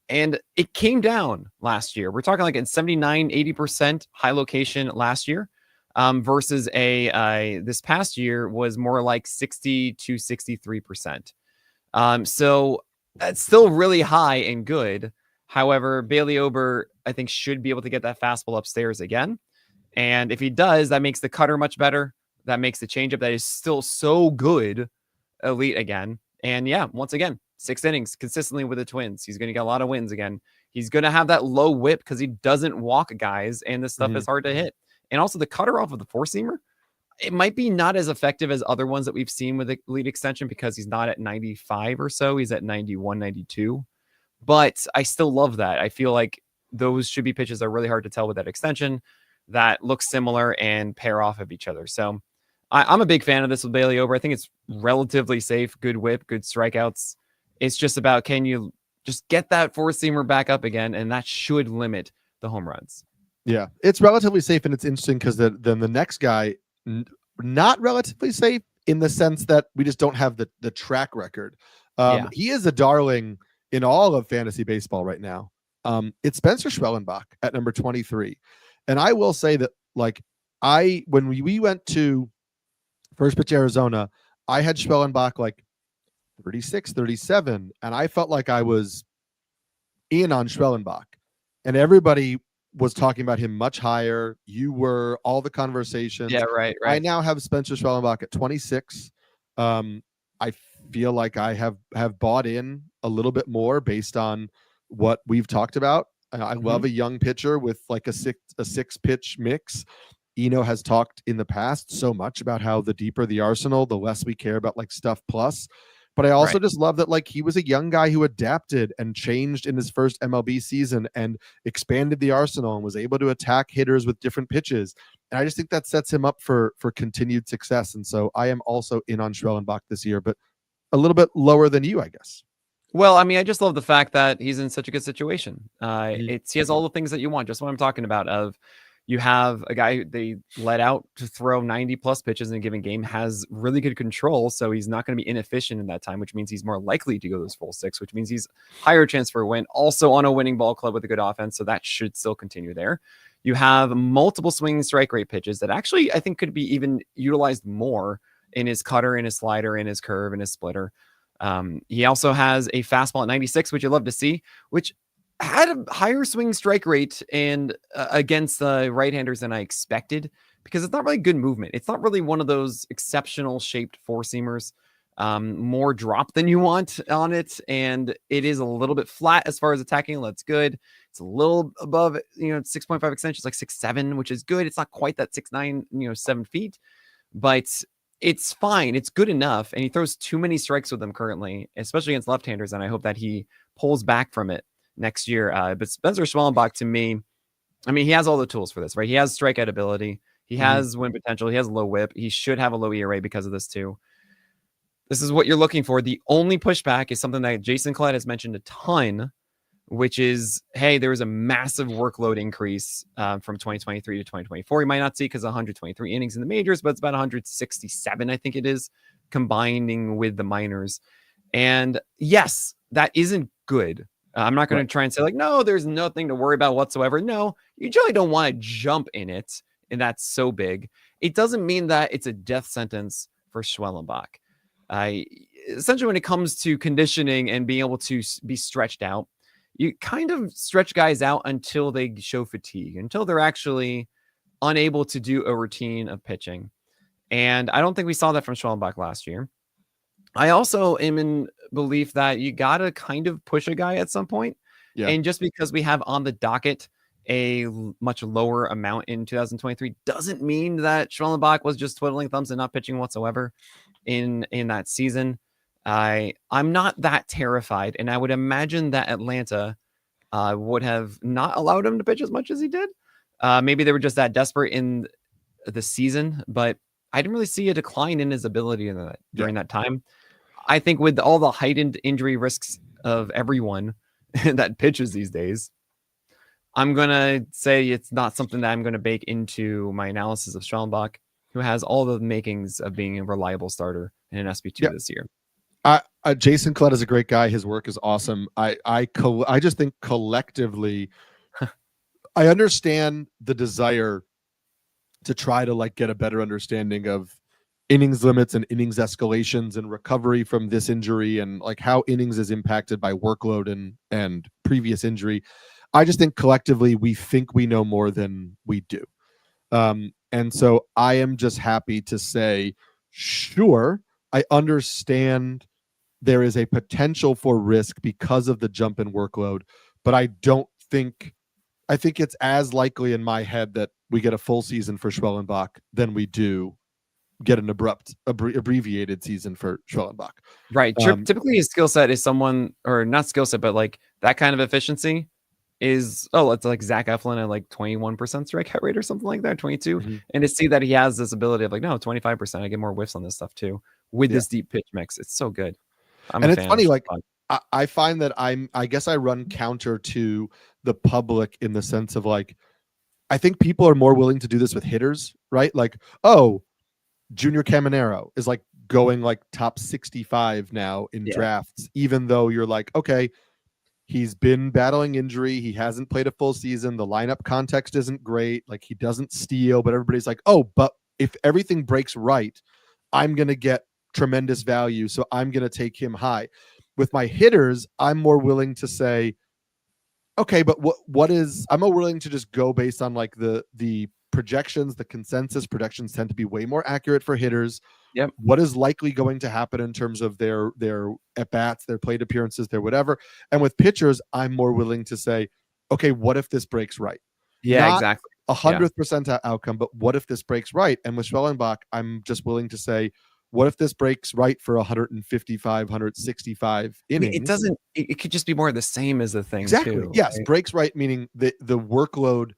And it came down last year. We're talking like in 79, 80% high location last year. Versus this past year was more like 60 to 63%. So that's still really high and good. However, Bailey Ober, I think, should be able to get that fastball upstairs again. And if he does, that makes the cutter much better. That makes the changeup that is still so good elite again. And yeah, once again, 6 innings consistently with the Twins. He's going to get a lot of wins again. He's going to have that low whip because he doesn't walk guys, and this stuff is hard to hit. And also the cutter off of the 4-seamer, it might be not as effective as other ones that we've seen with the elite extension because he's not at 95 or so. He's at 91, 92. But I still love that. I feel like those should be pitches that are really hard to tell with that extension that look similar and pair off of each other. So I'm a big fan of this with Bailey Ober. I think it's relatively safe, good whip, good strikeouts. It's just about, can you just get that 4-seamer back up again? And that should limit the home runs. Yeah, it's relatively safe, and it's interesting because then the next guy, not relatively safe in the sense that we just don't have the track record. He is a darling in all of fantasy baseball right now. It's Spencer Schwellenbach at number 23. And I will say that, like, when we went to First Pitch Arizona, I had Schwellenbach like 36, 37, and I felt like I was in on Schwellenbach. And everybody was talking about him much higher. You were, all the conversations. Yeah, right. I now have Spencer Schwellenbach at 26. I feel like I have bought in a little bit more based on what we've talked about. I love a young pitcher with like a six pitch mix. Eno has talked in the past so much about how the deeper the arsenal, the less we care about like stuff plus. But I also just love that, like, he was a young guy who adapted and changed in his first MLB season and expanded the arsenal and was able to attack hitters with different pitches. And I just think that sets him up for continued success. And so I am also in on Schwellenbach this year, but a little bit lower than you, I guess. Well, I mean, I just love the fact that he's in such a good situation. He has all the things that you want, just what I'm talking about. Of you have a guy they let out to throw 90 plus pitches in a given game, has really good control. So he's not going to be inefficient in that time, which means he's more likely to go those full 6, which means he's higher chance for a win. Also on a winning ball club with a good offense. So that should still continue there. You have multiple swing strike rate pitches that actually I think could be even utilized more in his cutter, in his slider, in his curve, in his splitter. He also has a fastball at 96, which you love to see, which had a higher swing strike rate and against the right-handers than I expected, because it's not really good movement. It's not really one of those exceptional shaped 4-seamers, more drop than you want on it. And it is a little bit flat as far as attacking. That's good. It's a little above, 6.5 extensions, like 6'7", which is good. It's not quite that 6'9", 7 feet, but it's fine. It's good enough. And he throws too many strikes with them currently, especially against left-handers. And I hope that he pulls back from it next year. But Spencer Schwellenbach, to me, I mean, he has all the tools for this, right? He has strikeout ability. He has win potential. He has low whip. He should have a low ERA because of this too. This is what you're looking for. The only pushback is something that Jason Collette has mentioned a ton, which is, hey, there was a massive workload increase from 2023 to 2024. You might not see because 123 innings in the majors, but it's about 167, I think it is, combining with the minors. And yes, that isn't good. I'm not going to try and say like, no, there's nothing to worry about whatsoever. No, you generally don't want to jump in it. And that's so big. It doesn't mean that it's a death sentence for Schwellenbach. Essentially, when it comes to conditioning and being able to be stretched out, you kind of stretch guys out until they show fatigue, until they're actually unable to do a routine of pitching. And I don't think we saw that from Schwellenbach last year. I also am in belief that you got to kind of push a guy at some point. Yeah. And just because we have on the docket a much lower amount in 2023 doesn't mean that Schwellenbach was just twiddling thumbs and not pitching whatsoever in that season. I'm not that terrified, and I would imagine that Atlanta would have not allowed him to pitch as much as he did. Maybe they were just that desperate in the season, but I didn't really see a decline in his ability during that time. I think with all the heightened injury risks of everyone that pitches these days, I'm going to say it's not something that I'm going to bake into my analysis of Schwellenbach, who has all the makings of being a reliable starter in an SB2 this year. Jason Collette is a great guy. His work is awesome. I just think collectively, I understand the desire to try to like get a better understanding of innings limits and innings escalations and recovery from this injury and like how innings is impacted by workload and previous injury. I just think collectively we think we know more than we do. And so I am just happy to say, sure, I understand there is a potential for risk because of the jump in workload, but I think it's as likely in my head that we get a full season for Schwellenbach than we do get an abbreviated season for Schwellenbach. Right. Typically his skill set is someone, or not skill set, but like that kind of efficiency is, it's like Zach Eflin at like 21% strikeout rate or something like that, 22. Mm-hmm. And to see that he has this ability of like, no, 25%, I get more whiffs on this stuff too with this deep pitch mix. It's so good. And it's funny, like I find that I guess I run counter to the public in the sense of like, I think people are more willing to do this with hitters, right? Like, Junior Caminero is like going like top 65 now in drafts, even though you're like, okay, he's been battling injury. He hasn't played a full season. The lineup context isn't great. Like he doesn't steal, but everybody's like, but if everything breaks right, I'm going to get tremendous value. So I'm going to take him high. With my hitters, I'm more willing to say, okay, but I'm more willing to just go based on like the projections, the consensus projections tend to be way more accurate for hitters. Yep. What is likely going to happen in terms of their at-bats, their plate appearances, their whatever. And with pitchers, I'm more willing to say, okay, what if this breaks right? Yeah, Not exactly. 100% outcome, but what if this breaks right? And with Schwellenbach, I'm just willing to say, what if this breaks right for 155, 165 innings? It could just be more of the same as the thing. Exactly. Too, yes. right? Breaks right, meaning the workload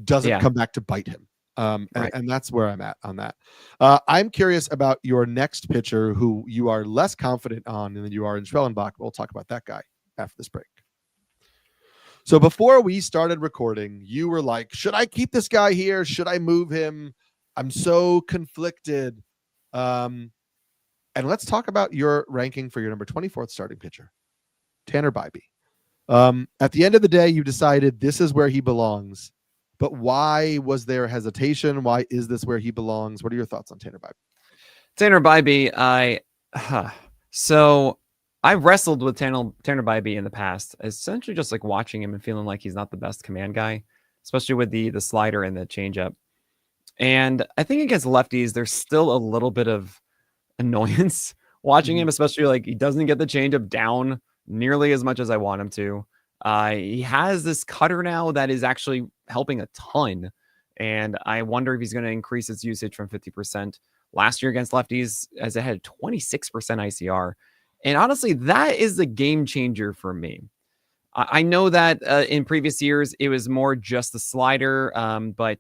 doesn't come back to bite him. Right. And that's where I'm at on that. I'm curious about your next pitcher who you are less confident on than you are in Schwellenbach. We'll talk about that guy after this break. So before we started recording, you were like, should I keep this guy here? Should I move him? I'm so conflicted. And let's talk about your ranking for your number 24th starting pitcher, Tanner Bibee. At the end of the day, you decided this is where he belongs. But why was there hesitation? Why is this where he belongs? What are your thoughts on Tanner Bibee? Tanner Bibee, so I wrestled with Tanner Bibee in the past, essentially just like watching him and feeling like he's not the best command guy, especially with the slider and the changeup. And I think against lefties, there's still a little bit of annoyance watching him, especially like he doesn't get the changeup down nearly as much as I want him to. He has this cutter now that is actually helping a ton. And I wonder if he's going to increase its usage from 50% last year against lefties, as it had 26% ICR. And honestly, that is a game changer for me. I know that in previous years, it was more just the slider, but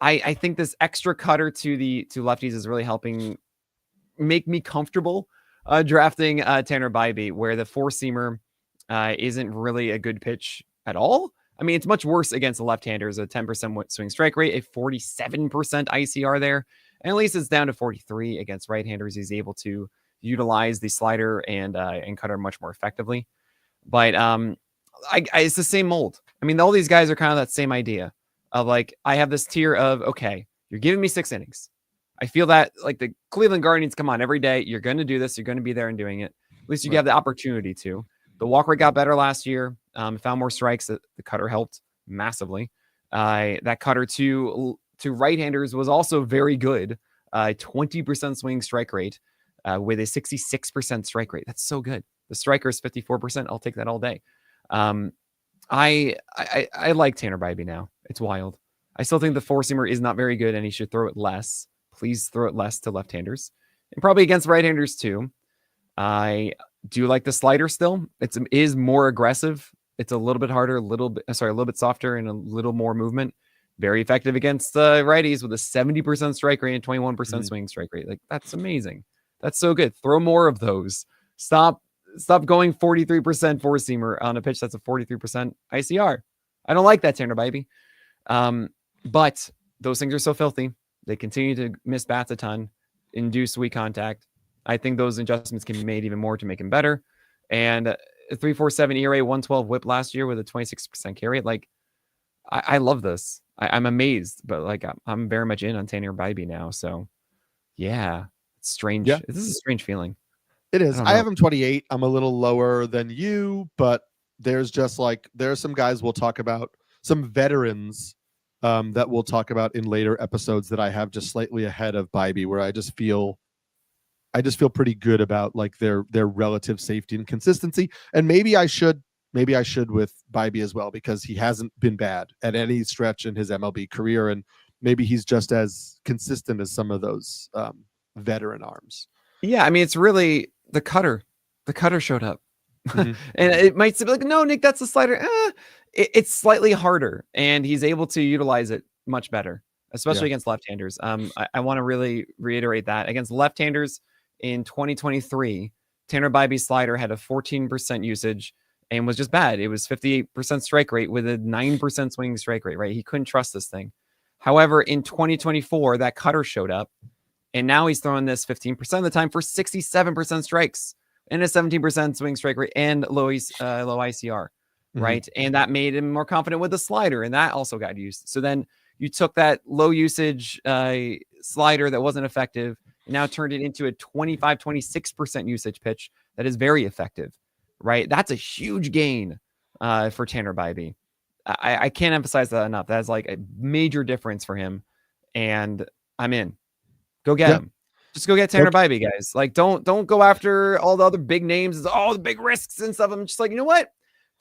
I think this extra cutter to lefties is really helping make me comfortable drafting Tanner Bibee, where the four-seamer isn't really a good pitch at all. I mean, it's much worse against the left-handers, a 10% swing strike rate, a 47% ICR there. And at least it's down to 43 against right-handers. He's able to utilize the slider and cutter much more effectively. But it's the same mold. I mean, all these guys are kind of that same idea of like, I have this tier of, okay, you're giving me 6 innings. I feel that like the Cleveland Guardians, come on, every day, you're going to do this. You're going to be there and doing it. At least you have the opportunity to. The walk rate got better last year. Found more strikes. The cutter helped massively. That cutter to right-handers was also very good. 20% swing strike rate with a 66% strike rate. That's so good. The striker is 54%. I'll take that all day. I like Tanner Bibee now. It's wild. I still think the four-seamer is not very good, and he should throw it less. Please throw it less to left-handers, and probably against right-handers too. I do like the slider still. It is more aggressive. It's a little bit harder, a little bit softer, and a little more movement. Very effective against righties with a 70% strike rate and 21% swing strike rate. Like, that's amazing. That's so good. Throw more of those. Stop going 43% four-seamer on a pitch that's a 43% ICR. I don't like that, Tanner Bibee. But those things are so filthy. They continue to miss bats a ton, induce weak contact. I think those adjustments can be made even more to make him better. And a 3.47 ERA, 112 WHIP last year with a 26% carry. Like, I love this. I'm amazed, but like I'm very much in on Tanner Bibee now. So yeah, it's strange. Yeah. This is a strange feeling. It is. I have him 28. I'm a little lower than you, but there's some guys we'll talk about, some veterans that we'll talk about in later episodes that I have just slightly ahead of Bibee, where I just feel pretty good about like their relative safety and consistency. And maybe I should with Bibee as well, because he hasn't been bad at any stretch in his MLB career, and maybe he's just as consistent as some of those veteran arms. Yeah, I mean, it's really the cutter. The cutter showed up. And it might be like, no, Nick, that's the slider. It's slightly harder, and he's able to utilize it much better, especially against left-handers. I want to really reiterate that. Against left-handers in 2023, Tanner Bibee's slider had a 14% usage and was just bad. It was 58% strike rate with a 9% swing strike rate, right? He couldn't trust this thing. However, in 2024, that cutter showed up, and now he's throwing this 15% of the time for 67% strikes and a 17% swing strike rate and low ICR, right? And that made him more confident with the slider, and that also got used. So then you took that low usage slider that wasn't effective and now turned it into a 26% usage pitch that is very effective, right? That's a huge gain for Tanner Bibee. I can't emphasize that enough. That's like a major difference for him, and I'm in. Go get him. Just go get Tanner Bibee, guys. Like, don't go after all the other big names, all the big risks and stuff. I'm just like, you know what?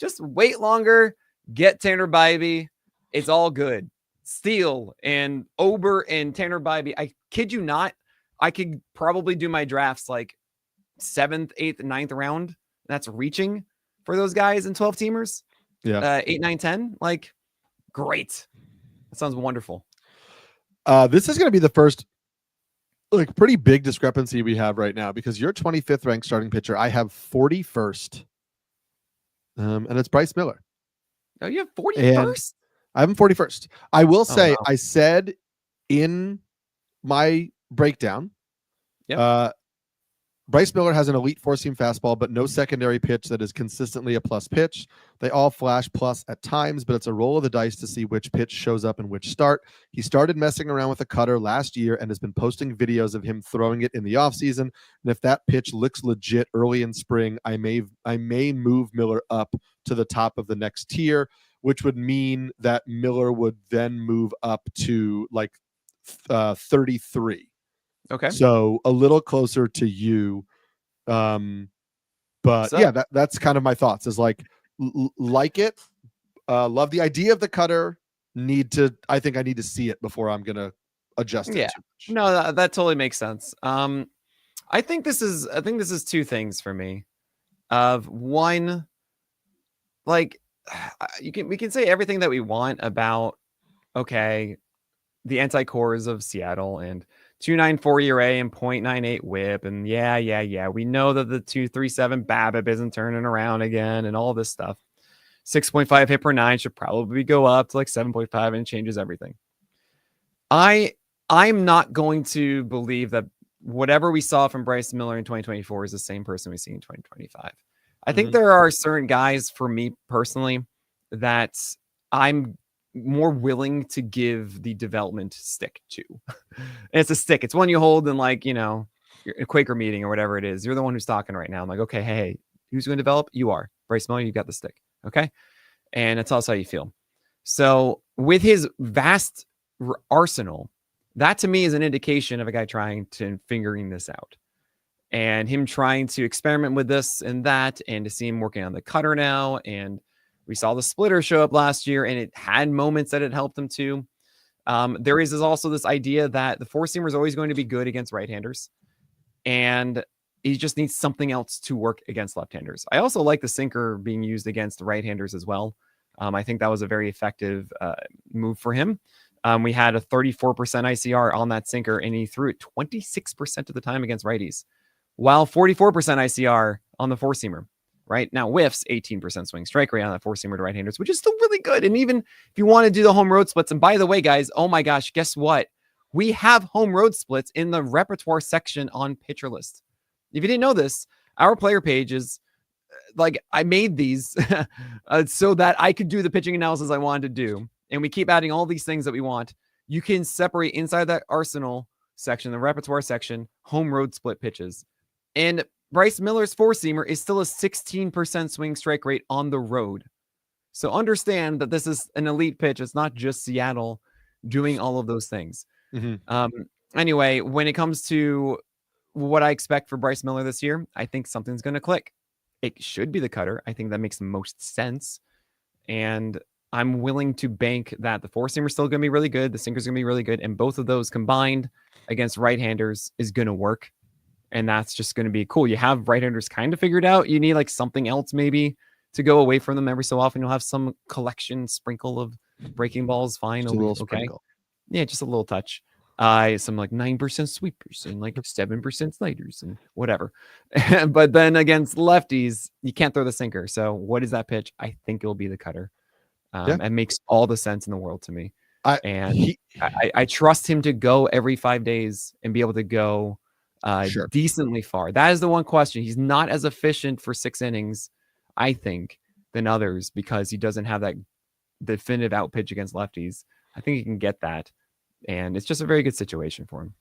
Just wait longer. Get Tanner Bibee. It's all good. Steele and Ober and Tanner Bibee. I kid you not. I could probably do my drafts like 7th, 8th, 9th round. That's reaching for those guys in 12 teamers. Yeah. 8, 9, 10. Like, great. That sounds wonderful. This is going to be the first like pretty big discrepancy we have right now, because you're 25th ranked starting pitcher. I have 41st. And it's Bryce Miller. Oh, you have 41st? I have him 41st. I will say, I said in my breakdown, Bryce Miller has an elite four-seam fastball, but no secondary pitch that is consistently a plus pitch. They all flash plus at times, but it's a roll of the dice to see which pitch shows up in which start. He started messing around with a cutter last year and has been posting videos of him throwing it in the offseason. And if that pitch looks legit early in spring, I may move Miller up to the top of the next tier, which would mean that Miller would then move up to like 33. Okay. So a little closer to you. But yeah, that's kind of my thoughts, is like, like it. Love the idea of the cutter. I think I need to see it before I'm going to adjust it too much. No, that totally makes sense. I think this is two things for me. Of one, like we can say everything that we want about the anti-cores of Seattle and 2.94 ERA and 0.98 WHIP, and yeah. We know that the 2.37 BABIP isn't turning around again, and all this stuff. 6.5 hit per nine should probably go up to like 7.5, and it changes everything. I'm not going to believe that whatever we saw from Bryce Miller in 2024 is the same person we see in 2025. I think there are certain guys, for me personally, that I'm more willing to give the development stick to. And it's a stick. It's one you hold in, like, a Quaker meeting or whatever it is. You're the one who's talking right now. I'm like, okay, hey, who's going to develop? You are. Bryce Miller, you got the stick. Okay. And tell us how you feel. So with his vast arsenal, that to me is an indication of a guy trying to figuring this out. And him trying to experiment with this and that, and to see him working on the cutter now. And we saw the splitter show up last year, and it had moments that it helped him too. There is also this idea that the four-seamer is always going to be good against right-handers, and he just needs something else to work against left-handers. I also like the sinker being used against right-handers as well. I think that was a very effective move for him. We had a 34% ICR on that sinker, and he threw it 26% of the time against righties, while 44% ICR on the four-seamer. Right now, whiffs 18% swing strike rate on that four-seamer to right-handers, which is still really good. And even if you want to do the home road splits, and by the way, guys, oh my gosh, guess what? We have home road splits in the repertoire section on Pitcher List. If you didn't know this, our player page is like, I made these so that I could do the pitching analysis I wanted to do. And we keep adding all these things that we want. You can separate inside that arsenal section, the repertoire section, home road split pitches. And Bryce Miller's four-seamer is still a 16% swing strike rate on the road. So understand that this is an elite pitch. It's not just Seattle doing all of those things. Anyway, when it comes to what I expect for Bryce Miller this year, I think something's going to click. It should be the cutter. I think that makes the most sense. And I'm willing to bank that the four-seamer is still going to be really good. The sinker's going to be really good. And both of those combined against right-handers is going to work. And that's just going to be cool. You have right-handers kind of figured out. You need like something else maybe to go away from them every so often. You'll have some collection sprinkle of breaking balls. Fine. Just a little okay. sprinkle. Yeah, just a little touch. Some like 9% sweepers and like 7% sliders and whatever. But then against lefties, you can't throw the sinker. So what is that pitch? I think it'll be the cutter. It makes all the sense in the world to me. I trust him to go every 5 days and be able to go decently far. That is the one question. He's not as efficient for 6 innings, I think, than others because he doesn't have that definitive out pitch against lefties. I think he can get that, and it's just a very good situation for him.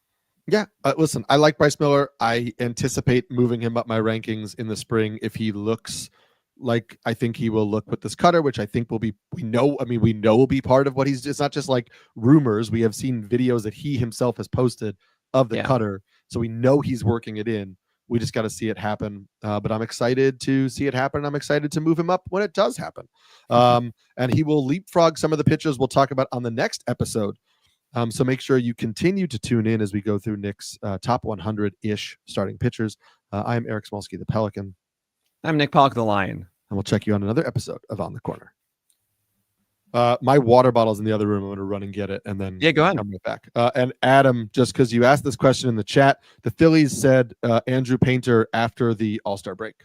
Yeah, listen, I like Bryce Miller. I anticipate moving him up my rankings in the spring if he looks like I think he will look with this cutter, which I think will be, we know will be part of what he's, it's not just like rumors. We have seen videos that he himself has posted of the cutter. So we know he's working it in. We just got to see it happen. But I'm excited to see it happen. I'm excited to move him up when it does happen. And he will leapfrog some of the pitches we'll talk about on the next episode. So make sure you continue to tune in as we go through Nick's top 100-ish starting pitchers. I'm Eric Smolsky, the Pelican. I'm Nick Pollock, the Lion. And we'll check you on another episode of On the Corner. My water bottle's in the other room. I'm going to run and get it, and then go ahead. Come right back. And Adam, just because you asked this question in the chat, the Phillies said Andrew Painter after the All-Star break.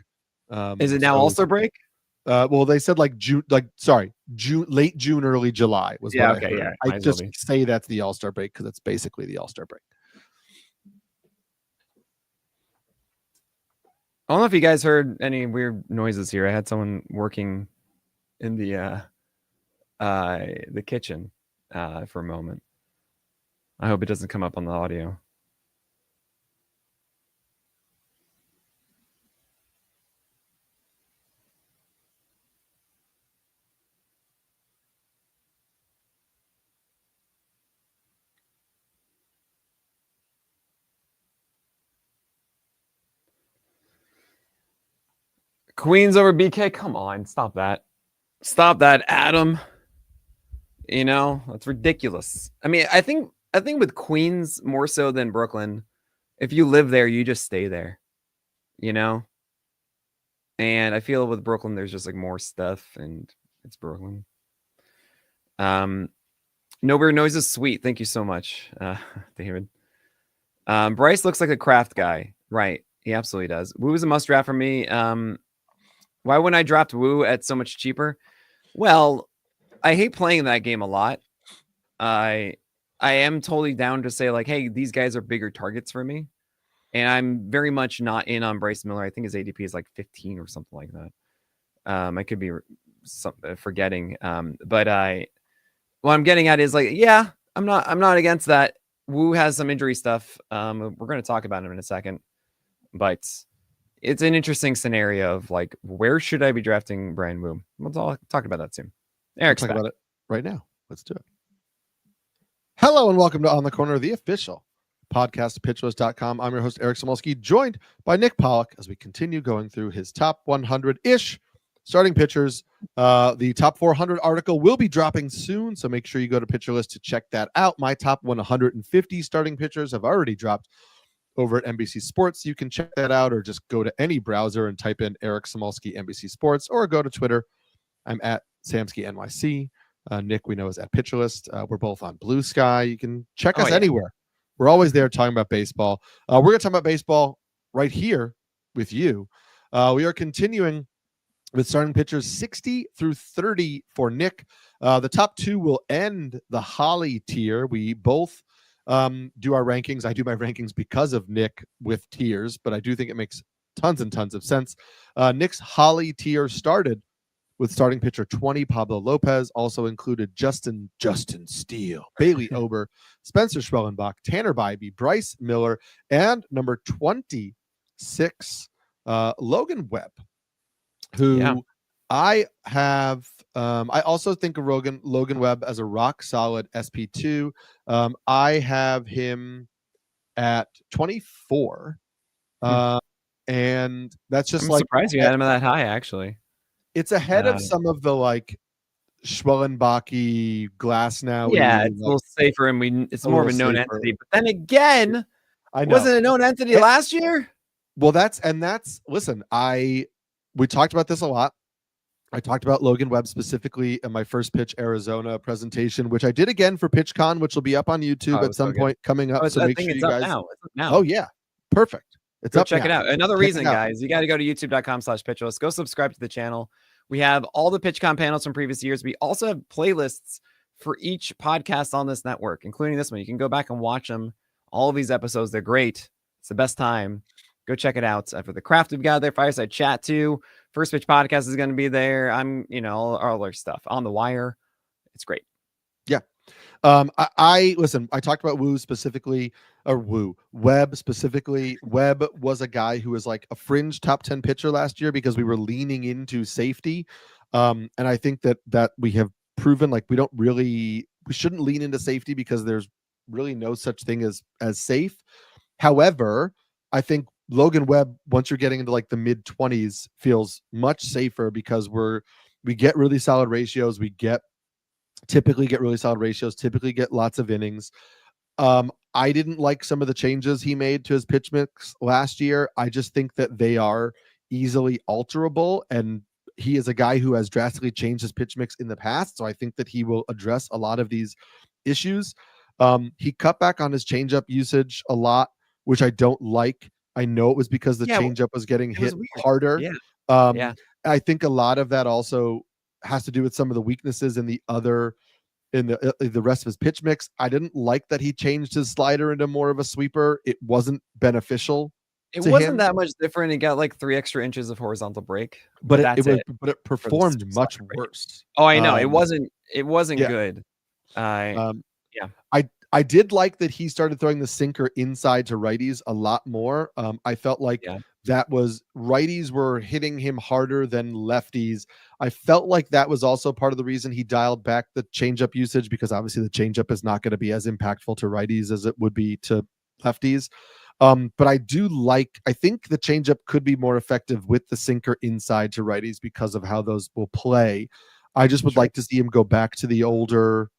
Is it now All-Star break? Well, they said like June, late June, early July was what I heard. Yeah, I just say that's the All-Star break because it's basically the All-Star break. I don't know if you guys heard any weird noises here. I had someone working in the kitchen for a moment. I hope it doesn't come up on the audio. Queens over BK. Come on, stop that. Stop that, Adam. You know, that's ridiculous. I mean, I think I think with Queens more so than Brooklyn, if you live there, you just stay there, you know? And I feel with Brooklyn, there's just like more stuff and it's Brooklyn. Nowhere Noise is sweet. Thank you so much, David. Bryce looks like a craft guy. Right. He absolutely does. Woo is a must draft for me. Why wouldn't I draft Woo at so much cheaper? Well, I hate playing that game a lot. I am totally down to say like, hey, these guys are bigger targets for me. And I'm very much not in on Bryce Miller. I think his ADP is like 15 or something like that. I could be forgetting. But what I'm getting at is like, yeah, I'm not against that. Woo has some injury stuff. We're going to talk about him in a second, but it's an interesting scenario of like, where should I be drafting Brian Woo? We'll talk about that soon. Eric's talk about it right now. Let's do it. Hello and welcome to On the Corner, the official podcast of pitchlist.com. I'm your host, Eric Samolsky, joined by Nick Pollock as we continue going through his top 100-ish starting pitchers. The top 400 article will be dropping soon, so make sure you go to Pitcher List to check that out. My top 150 starting pitchers have already dropped over at NBC Sports. You can check that out, or just go to any browser and type in Eric Samolsky NBC Sports, or go to Twitter. I'm at Samsky NYC. Nick, we know, is at Pitcher List. We're both on Blue Sky. You can check us anywhere. We're always there talking about baseball. We're going to talk about baseball right here with you. We are continuing with starting pitchers 60 through 30 for Nick. The top two will end the Holly tier. We both do our rankings. I do my rankings because of Nick with tiers, but I do think it makes tons and tons of sense. Nick's Holly tier started with starting pitcher 20, Pablo Lopez, also included Justin Steele, Bailey Ober, Spencer Schwellenbach, Tanner Bibee, Bryce Miller, and number 26, Logan Webb, who I have. I also think of Logan Webb as a rock solid SP2. I have him at 24. And that's just I'm surprised you had him that high, actually. It's ahead of some of the like Schwellenbach-y, Glasnow. Yeah, it's a little safer, and it's more of a known entity. But then again, wasn't a known entity last year? Well, listen, we talked about this a lot. I talked about Logan Webb specifically in my first pitch Arizona presentation, which I did again for PitchCon, which will be up on YouTube at some point coming up. So make sure you guys. It's up now. Oh yeah, perfect. It's up. Check it out. Another reason, guys, you got to go to youtube.com/pitchlist. Go subscribe to the channel. We have all the PitchCon panels from previous years. We also have playlists for each podcast on this network, including this one. You can go back and watch them. All of these episodes, they're great. It's the best time. Go check it out. For the craft, we've got there. Fireside Chat too. First Pitch Podcast is going to be there. I'm, all our stuff on the wire. It's great. Yeah. I listen, I talked about Webb specifically. Webb was a guy who was like a fringe top 10 pitcher last year because we were leaning into safety. And I think that we have proven like we shouldn't lean into safety because there's really no such thing as safe. However, I think Logan Webb, once you're getting into like the mid 20s, feels much safer because we get really solid ratios. Typically get really solid ratios, typically get lots of innings. I didn't like some of the changes he made to his pitch mix last year. I just think that they are easily alterable, and he is a guy who has drastically changed his pitch mix in the past. So I think that he will address a lot of these issues. He cut back on his changeup usage a lot, which I don't like. I know it was because the changeup was getting hit harder. Yeah. I think a lot of that also has to do with some of the weaknesses in the rest of his pitch mix. I didn't like that he changed his slider into more of a sweeper. It wasn't beneficial. It wasn't that much different. He got like 3 extra inches of horizontal break, but it performed much worse. Oh, I know. It wasn't good. I did like that he started throwing the sinker inside to righties a lot more. I felt like that was righties were hitting him harder than lefties. I felt like that was also part of the reason he dialed back the changeup usage, because obviously the changeup is not going to be as impactful to righties as it would be to lefties. But I think the changeup could be more effective with the sinker inside to righties because of how those will play. I just would like to see him go back to the older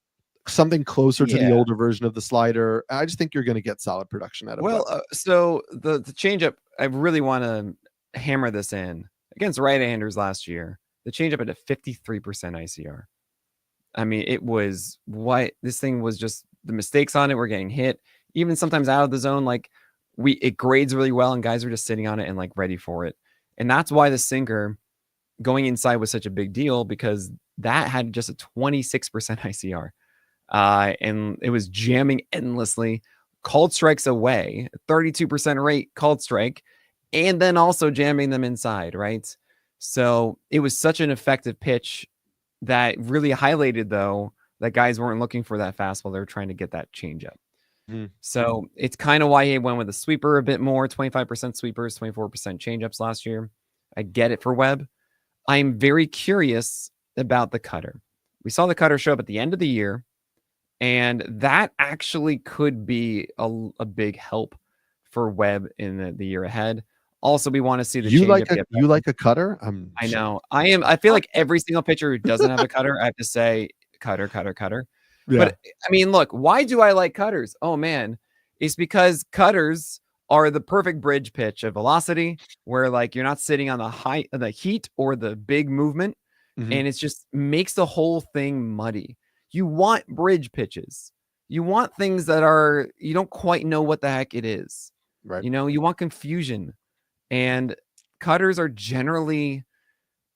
something closer to the older version of the slider. I just think you're going to get solid production out of it. Well, so the changeup, I really want to hammer this in against right-handers last year. The changeup at a 53% ICR. I mean, it was this thing was just the mistakes on it were getting hit, even sometimes out of the zone. Like it grades really well, and guys are just sitting on it and like ready for it. And that's why the sinker going inside was such a big deal, because that had just a 26% ICR. And it was jamming endlessly, called strikes away, 32% rate called strike, and then also jamming them inside, right? So it was such an effective pitch that really highlighted, though, that guys weren't looking for that fastball. They were trying to get that changeup. So it's kind of why he went with the sweeper a bit more, 25% sweepers, 24% changeups last year. I get it for Webb. I'm very curious about the cutter. We saw the cutter show up at the end of the year, and that actually could be a big help for Webb in the year ahead. Also, we want to see the you like a cutter. I know. I feel like every single pitcher who doesn't have a cutter, I have to say cutter. Yeah. But I mean, look, why do I like cutters? Oh man, it's because cutters are the perfect bridge pitch of velocity, where like you're not sitting on the heat or the big movement, and it's just makes the whole thing muddy. You want bridge pitches. You want things that you don't quite know what the heck it is. Right. You know, you want confusion, and cutters are generally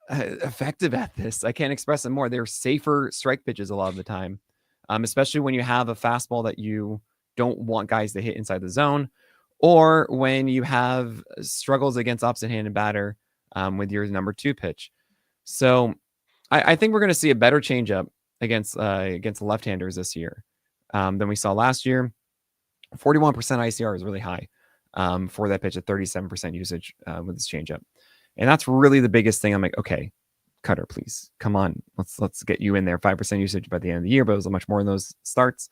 effective at this. I can't express it more. They're safer strike pitches a lot of the time, especially when you have a fastball that you don't want guys to hit inside the zone, or when you have struggles against opposite-handed batter with your number 2 pitch. So I think we're going to see a better changeup against left-handers this year than we saw last year. 41% ICR is really high for that pitch at 37% usage with this changeup. And that's really the biggest thing. I'm like, okay, cutter, please. Come on. Let's get you in there. 5% usage by the end of the year, but it was much more in those starts.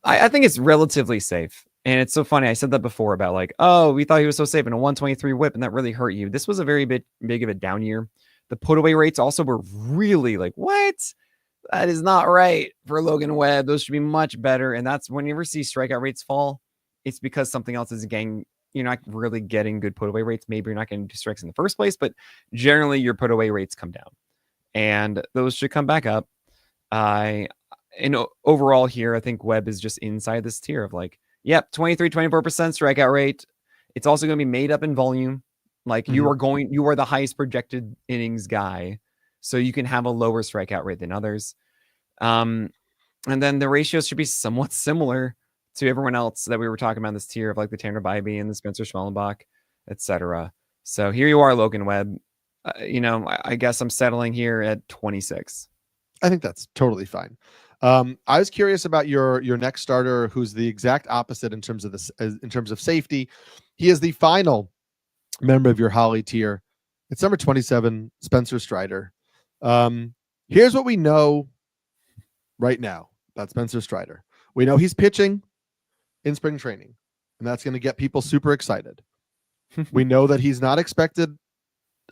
I think it's relatively safe. And it's so funny. I said that before about like, oh, we thought he was so safe in a 123 whip, and that really hurt you. This was a very big of a down year. The put away rates also were really like, what? That is not right for Logan Webb. Those should be much better. And that's when you ever see strikeout rates fall, it's because something else is getting, you're not really getting good put away rates. Maybe you're not getting 2 strikes in the first place, but generally your put away rates come down, and those should come back up. And overall here, I think Webb is just inside this tier of like, yep, 23, 24% strikeout rate. It's also going to be made up in volume. Like you are the highest projected innings guy, so you can have a lower strikeout rate than others. And then the ratios should be somewhat similar to everyone else that we were talking about in this tier of like the Tanner Bibee and the Spencer Schwellenbach, etc. So here you are, Logan Webb. I guess I'm settling here at 26. I think that's totally fine. I was curious about your next starter, who's the exact opposite in terms of this, in terms of safety. He is the final member of your Holly tier. It's number 27, Spencer Strider. Here's what we know right now about Spencer Strider. We know he's pitching in spring training, and that's going to get people super excited. We know that he's not expected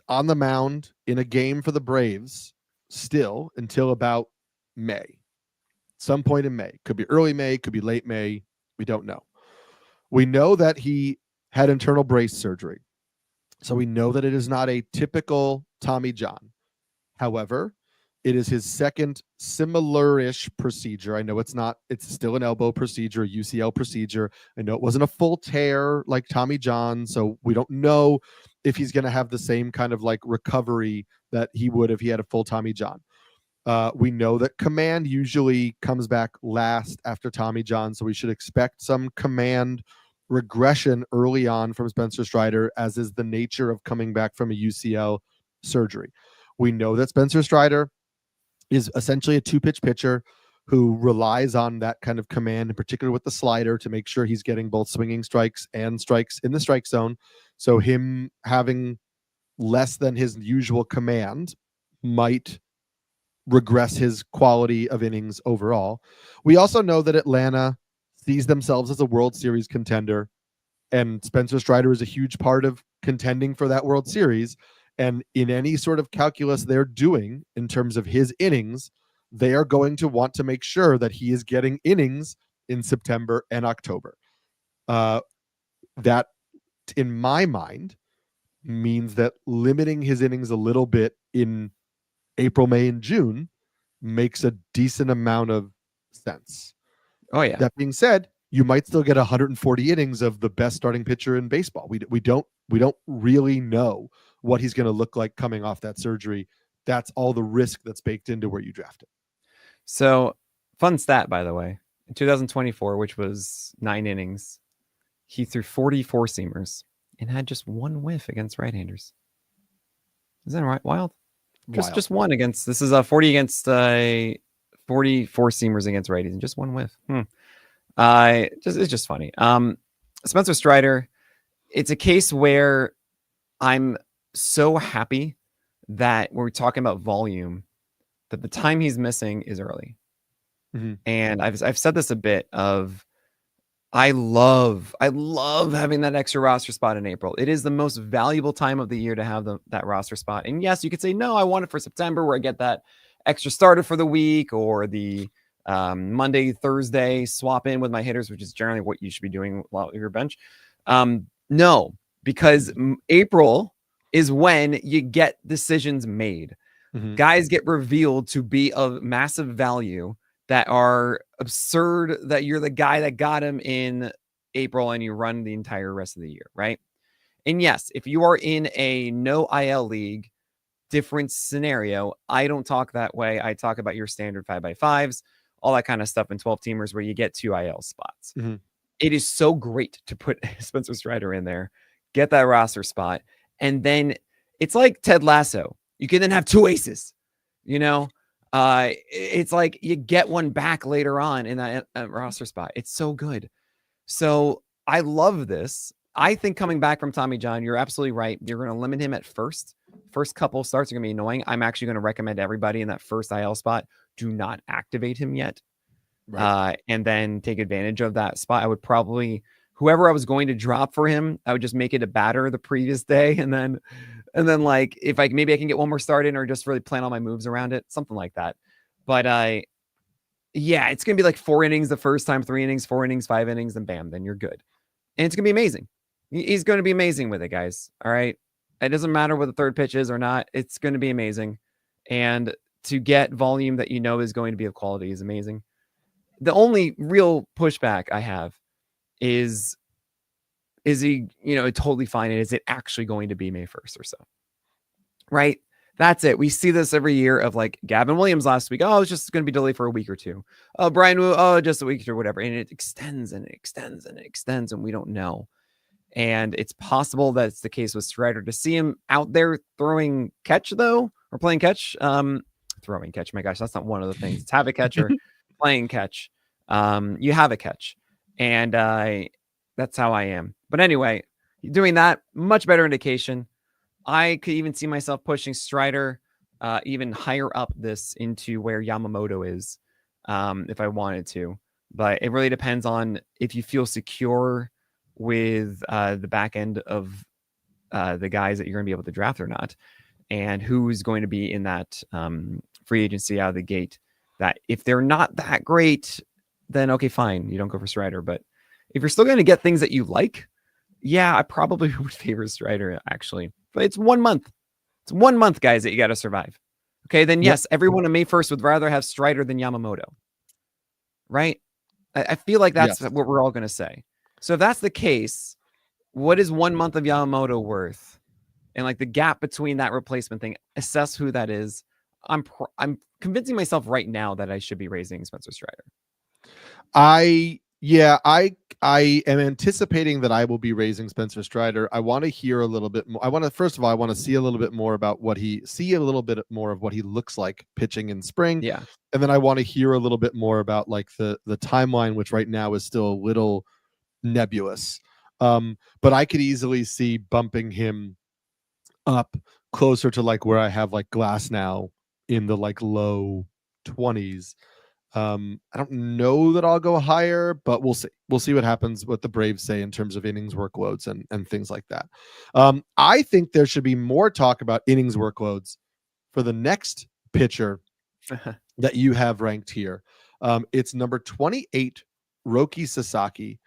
on the mound in a game for the Braves still until about May. Some point in May. Could be early May, could be late May. We don't know. We know that he had internal brace surgery. So we know that it is not a typical Tommy John. However, it is his second similar-ish procedure. I know it's still an elbow procedure, a UCL procedure. I know it wasn't a full tear like Tommy John, so we don't know if he's going to have the same kind of like recovery that he would if he had a full Tommy John. We know that command usually comes back last after Tommy John, so we should expect some command regression early on from Spencer Strider, as is the nature of coming back from a UCL surgery. We know that Spencer Strider is essentially a 2-pitch pitcher who relies on that kind of command, in particular with the slider, to make sure he's getting both swinging strikes and strikes in the strike zone. So him having less than his usual command might regress his quality of innings overall. We also know that Atlanta sees themselves as a World Series contender, and Spencer Strider is a huge part of contending for that World Series. And in any sort of calculus they're doing in terms of his innings, they are going to want to make sure that he is getting innings in September and October. That, in my mind, means that limiting his innings a little bit in April, May, and June makes a decent amount of sense. Oh yeah. That being said, you might still get 140 innings of the best starting pitcher in baseball. We don't really know what he's going to look like coming off that surgery. That's all the risk that's baked into where you draft him. So, fun stat, by the way, in 2024, which was 9 innings, he threw 44 seamers and had just 1 whiff against right-handers. Is that right? Wild? Just one against. This is a 40 against 44 seamers against righties and just 1 whiff. It's just funny. Spencer Strider, it's a case where I'm so happy that when we're talking about volume, that the time he's missing is early. Mm-hmm. And I've said this a bit of, I love having that extra roster spot in April. It is the most valuable time of the year to have that roster spot. And yes, you could say, no, I want it for September where I get that extra starter for the week, or the Monday, Thursday swap in with my hitters, which is generally what you should be doing while you're bench. No, because April is when you get decisions made. Mm-hmm. Guys get revealed to be of massive value that are absurd, that you're the guy that got him in April and you run the entire rest of the year, right? And yes, if you are in a no IL league, different scenario. I don't talk that way. I talk about your standard 5x5s, all that kind of stuff in 12 teamers where you get 2 IL spots. Mm-hmm. It is so great to put Spencer Strider in there, get that roster spot, and then it's like Ted Lasso. You can then have 2 aces, you know? It's like you get one back later on in that roster spot. It's so good. So I love this. I think coming back from Tommy John, you're absolutely right. You're going to limit him at first. First couple starts are going to be annoying. I'm actually going to recommend everybody in that first IL spot, do not activate him yet. Right. And then take advantage of that spot. I would probably, whoever I was going to drop for him, I would just make it a batter the previous day. And then like, if maybe I can get one more start in, or just really plan all my moves around it, something like that. But yeah, it's going to be like 4 innings the first time, 3 innings, 4 innings, 5 innings, and bam, then you're good. And it's going to be amazing. He's going to be amazing with it, guys. All right. It doesn't matter what the third pitch is or not. It's going to be amazing. And to get volume that you know is going to be of quality is amazing. The only real pushback I have is he, totally fine? And is it actually going to be May 1st or so? Right? That's it. We see this every year of like Gavin Williams last week. Oh, it's just going to be delayed for a week or 2. Oh, Brian Wu, just a week or whatever. And it extends and it extends and it extends, and we don't know. And it's possible that it's the case with Strider. To see him out there throwing catch, though, or playing catch, throwing catch. My gosh, that's not one of the things. It's have a catch or playing catch. You have a catch. And that's how I am. But anyway, doing that, much better indication. I could even see myself pushing Strider even higher up this into where Yamamoto is if I wanted to. But it really depends on if you feel secure with the back end of the guys that you're going to be able to draft or not, and who's going to be in that free agency out of the gate. That if they're not that great, then okay, fine, you don't go for Strider. But if you're still going to get things that you like, yeah, I probably would favor Strider, actually. But it's 1 month. It's 1 month, guys, that you got to survive. Okay, then yes, everyone on May 1st would rather have Strider than Yamamoto. Right? I feel like that's what we're all going to say. So if that's the case, what is 1 month of Yamamoto worth? And like the gap between that replacement thing, assess who that is. I'm convincing myself right now that I should be raising Spencer Strider. I am anticipating that I will be raising Spencer Strider. I want to hear a little bit more. I want to see a little bit more about what he looks like pitching in spring. Yeah. And then I want to hear a little bit more about like the timeline, which right now is still a little nebulous. But I could easily see bumping him up closer to like where I have like Glass now in the like low 20s. I don't know that I'll go higher, but we'll see. We'll see what happens, what the Braves say in terms of innings workloads and things like that. I think there should be more talk about innings workloads for the next pitcher that you have ranked here. It's number 28, Roki Sasaki.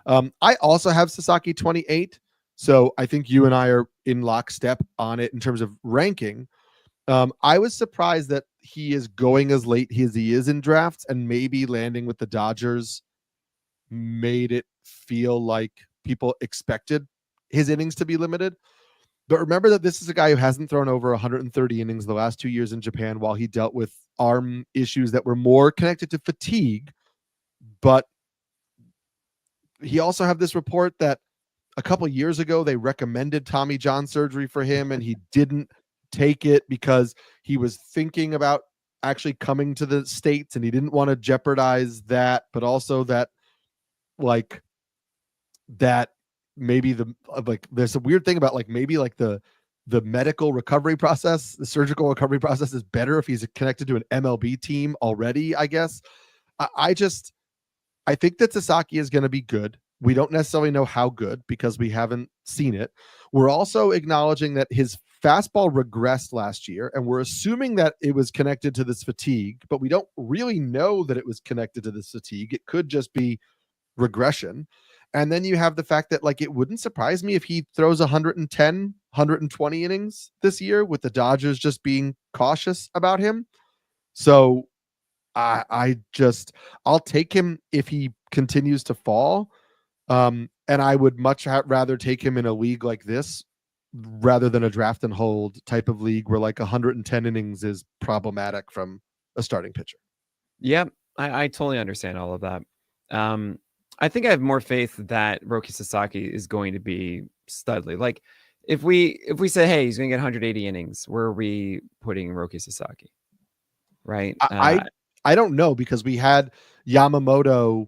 I also have Sasaki 28, so I think you and I are in lockstep on it in terms of ranking. I was surprised that he is going as late as he is in drafts, and maybe landing with the Dodgers made it feel like people expected his innings to be limited. But remember that this is a guy who hasn't thrown over 130 innings the last 2 years in Japan, while he dealt with arm issues that were more connected to fatigue. But he also have this report that a couple years ago they recommended Tommy John surgery for him, and he didn't take it because he was thinking about actually coming to the States, and he didn't want to jeopardize that, but also that maybe there's a weird thing about maybe the medical recovery process, the surgical recovery process is better if he's connected to an MLB team already, I guess. I think that Sasaki is going to be good. We don't necessarily know how good because we haven't seen it. We're also acknowledging that his fastball regressed last year, and we're assuming that it was connected to this fatigue, but we don't really know that it was connected to this fatigue. It could just be regression. And then you have the fact that it wouldn't surprise me if he throws 110, 120 innings this year, with the Dodgers just being cautious about him. So I'll take him if he continues to fall. And I would much rather take him in a league like this rather than a draft and hold type of league where 110 innings is problematic from a starting pitcher. Yeah, I totally understand all of that. I think I have more faith that Roki Sasaki is going to be studly. If we say, hey, he's going to get 180 innings, where are we putting Roki Sasaki? Right? I don't know, because we had Yamamoto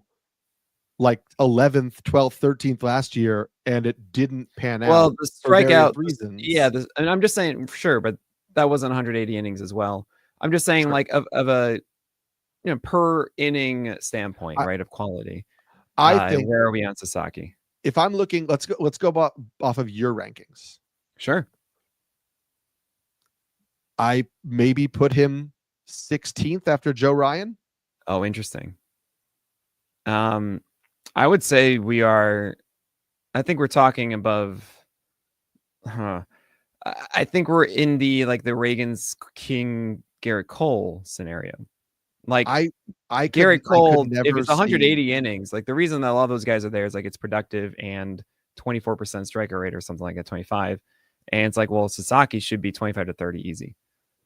11th, 12th, 13th last year, and it didn't pan out. Well, the strikeout reasons. Yeah, and I'm just saying, sure, but that wasn't 180 innings as well. I'm just saying, sure, of a per inning standpoint, right, of quality. I think, where are we on Sasaki? If I'm looking, let's go off of your rankings. Sure. I maybe put him 16th after Joe Ryan. Oh, interesting. I would say I think we're talking above. I think we're in the Reagan's King Garrett Cole scenario. Garrett Cole, if it's 180 innings, the reason that a lot of those guys are there is it's productive and 24% striker rate or something like that, 25. And it's well, Sasaki should be 25 to 30 easy.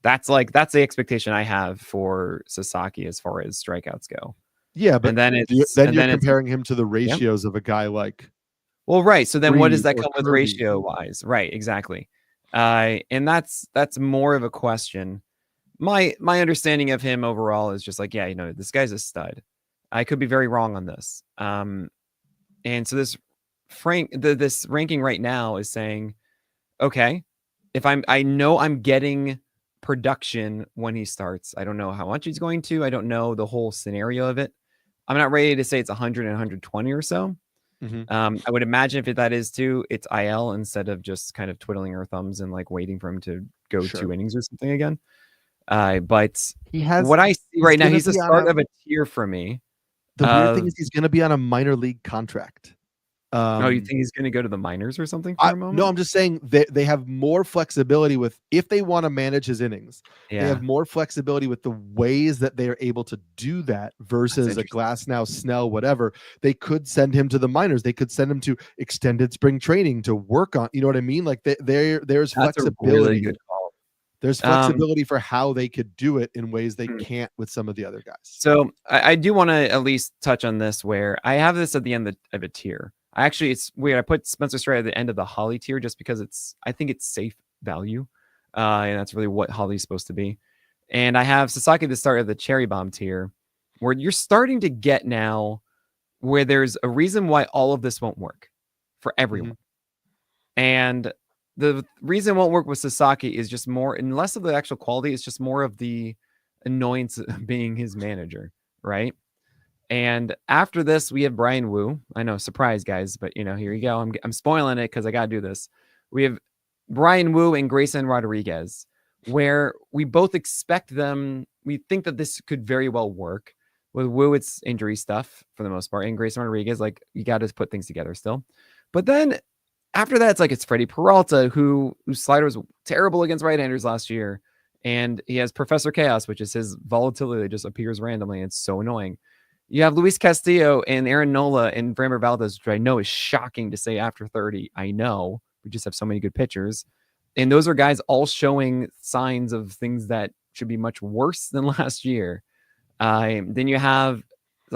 That's the expectation I have for Sasaki as far as strikeouts go. Yeah, but then you're comparing him to the ratios of a guy well, right. So then what does that come with ratio wise? Right, exactly. And that's more of a question. My understanding of him overall is just this guy's a stud. I could be very wrong on this. And so this ranking right now is saying, okay, if I know I'm getting production when he starts. I don't know how much he's going to. I don't know the whole scenario of it. I'm not ready to say it's 100 and 120 or so. Mm-hmm. I would imagine if that is too, it's IL instead of just kind of twiddling our thumbs and waiting for him to go 2 innings or something again. But he has what I see right now. He's the start of a tier for me. The weird thing is he's going to be on a minor league contract. You think he's going to go to the minors or something for a moment? No, I'm just saying they have more flexibility with, if they want to manage his innings, they have more flexibility with the ways that they are able to do that versus a Glasnow, Snell, whatever. They could send him to the minors. They could send him to extended spring training to work on, you know what I mean? There's flexibility. A really good call. There's flexibility for how they could do it in ways they can't with some of the other guys. So I do want to at least touch on this, where I have this at the end of a tier. It's weird. I put Spencer Strider at the end of the Holly tier just because I think it's safe value. And that's really what Holly's supposed to be. And I have Sasaki at the start of the Cherry Bomb tier, where you're starting to get now where there's a reason why all of this won't work for everyone. Mm-hmm. And the reason it won't work with Sasaki is just more, and less of the actual quality, it's just more of the annoyance of being his manager, right? And after this, we have Brian Wu. I know, surprise, guys, but here you go. I'm spoiling it because I got to do this. We have Brian Wu and Grayson Rodriguez. where we both expect them. We think that this could very well work. With Wu, it's injury stuff for the most part. And Grayson Rodriguez, like, you got to put things together still. But then after that, it's Freddie Peralta, whose slider was terrible against right-handers last year. And he has Professor Chaos, which is his volatility that just appears randomly. It's so annoying. You have Luis Castillo and Aaron Nola and Framber Valdez, which I know is shocking to say after 30. I know. We just have so many good pitchers. And those are guys all showing signs of things that should be much worse than last year. Then you have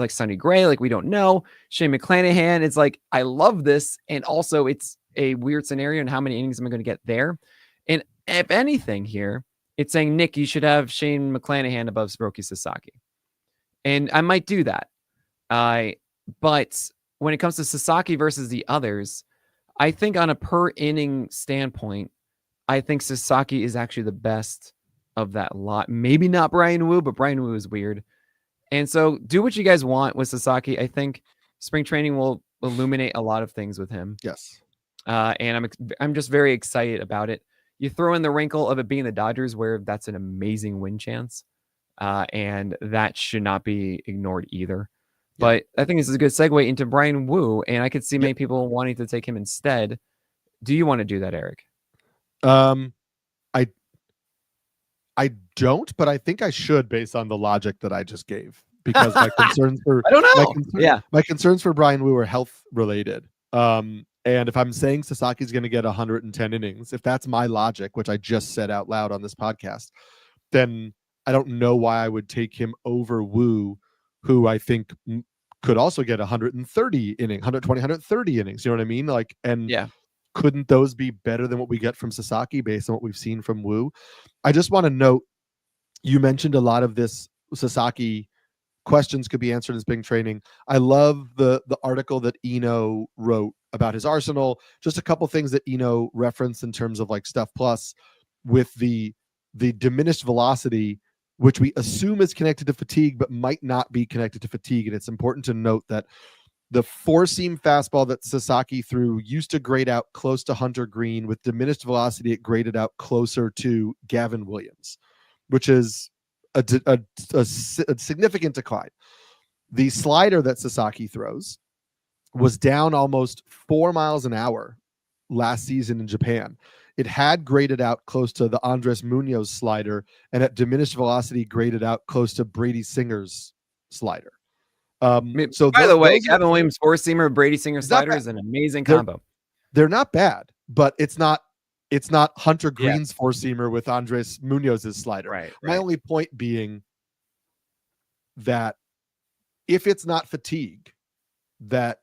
Sonny Gray, we don't know. Shane McClanahan, it's I love this. And also it's a weird scenario and how many innings am I going to get there? And if anything here, it's saying, Nick, you should have Shane McClanahan above Roki Sasaki. And I might do that. But when it comes to Sasaki versus the others, I think on a per inning standpoint, I think Sasaki is actually the best of that lot. Maybe not Brian Wu, but Brian Wu is weird. And so do what you guys want with Sasaki. I think spring training will illuminate a lot of things with him. Yes. And I'm just very excited about it. You throw in the wrinkle of it being the Dodgers, where that's an amazing win chance. And that should not be ignored either. Yeah. But I think this is a good segue into Brian Wu, and I could see many people wanting to take him instead. Do you want to do that, Eric? I don't, but I think I should based on the logic that I just gave, because my concerns for I don't know. My concerns for Brian Wu are health related. And if I'm saying Sasaki's going to get 110 innings, if that's my logic, which I just said out loud on this podcast, then I don't know why I would take him over Wu, who I think could also get 130 innings, 120, 130 innings. You know what I mean? Couldn't those be better than what we get from Sasaki based on what we've seen from Wu? I just want to note, you mentioned a lot of this Sasaki questions could be answered in spring training. I love the article that Eno wrote about his arsenal. Just a couple things that Eno referenced in terms of Stuff Plus with the diminished velocity, which we assume is connected to fatigue, but might not be connected to fatigue. And it's important to note that the four-seam fastball that Sasaki threw used to grade out close to Hunter Green. With diminished velocity, it graded out closer to Gavin Williams, which is a significant decline. The slider that Sasaki throws was down almost 4 miles an hour last season in Japan. It had graded out close to the Andres Munoz slider, and at diminished velocity graded out close to Brady Singer's slider. So by the way, Gavin Williams four-seamer, Brady Singer slider is an amazing combo. They're not bad, but it's not Hunter Green's four-seamer with Andres Munoz's slider. Right. My only point being that if it's not fatigue that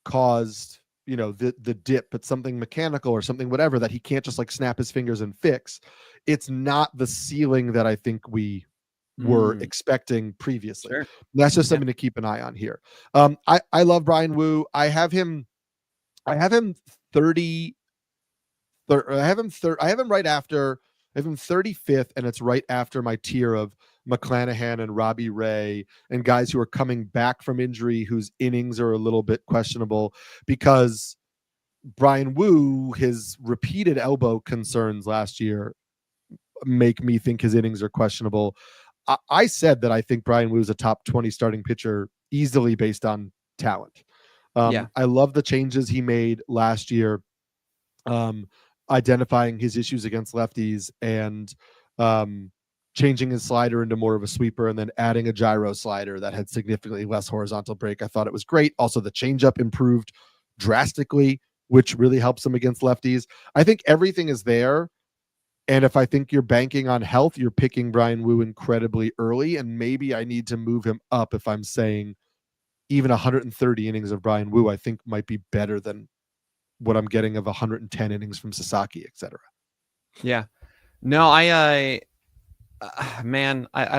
caused the dip, but something mechanical or something whatever that he can't just snap his fingers and fix, it's not the ceiling that I think we were expecting previously. Sure. That's just something to keep an eye on here. I love Brian Wu. I have him 30. I have him right after. I have him 35th, and it's right after my tier of McClanahan and Robbie Ray and guys who are coming back from injury whose innings are a little bit questionable, because Brian Wu, his repeated elbow concerns last year make me think his innings are questionable. I said that I think Brian Wu is a top 20 starting pitcher easily based on talent. I love the changes he made last year, identifying his issues against lefties and changing his slider into more of a sweeper, and then adding a gyro slider that had significantly less horizontal break. I thought it was great. Also, the changeup improved drastically, which really helps him against lefties. I think everything is there. And if I think you're banking on health, you're picking Brian Wu incredibly early. And maybe I need to move him up if I'm saying even 130 innings of Brian Wu, I think might be better than what I'm getting of 110 innings from Sasaki, etc. Yeah. No, I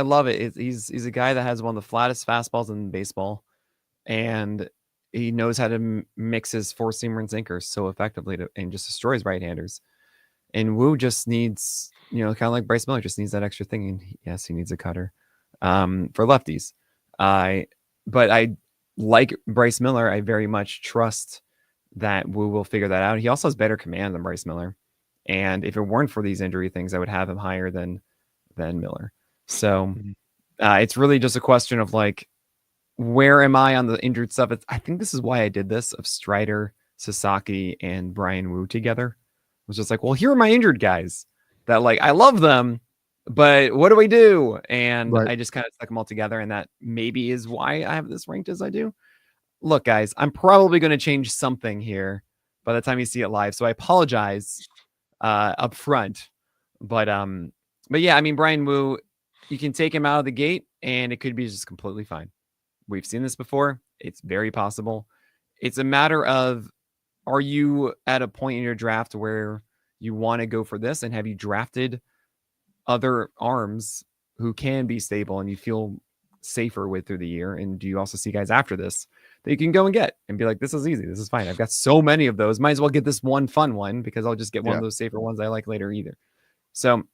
love it. He's a guy that has one of the flattest fastballs in baseball, and he knows how to mix his four-seamer and sinkers so effectively and just destroys right-handers. And Wu just needs, kind of like Bryce Miller, just needs that extra thing. And yes, he needs a cutter for lefties. But I like Bryce Miller. I very much trust that Wu will figure that out. He also has better command than Bryce Miller. And if it weren't for these injury things, I would have him higher than Miller. So it's really just a question of like, where am I on the injured stuff? I think this is why I did this of Strider, Sasaki, and Brian Wu together. It was just like, well, here are my injured guys that like I love them, but what do we do? And I just kind of stuck them all together, and that maybe is why I have this ranked as I do. Look, guys, I'm probably going to change something here by the time you see it live, so I apologize up front. But yeah, I mean, Brian Wu, you can take him out of the gate, and it could be just completely fine. We've seen this before. It's very possible. It's a matter of, are you at a point in your draft where you want to go for this, and have you drafted other arms who can be stable and you feel safer with through the year? And do you also see guys after this that you can go and get and be like, this is easy, this is fine, I've got so many of those, might as well get this one fun one because I'll just get one of those safer ones I like later either. So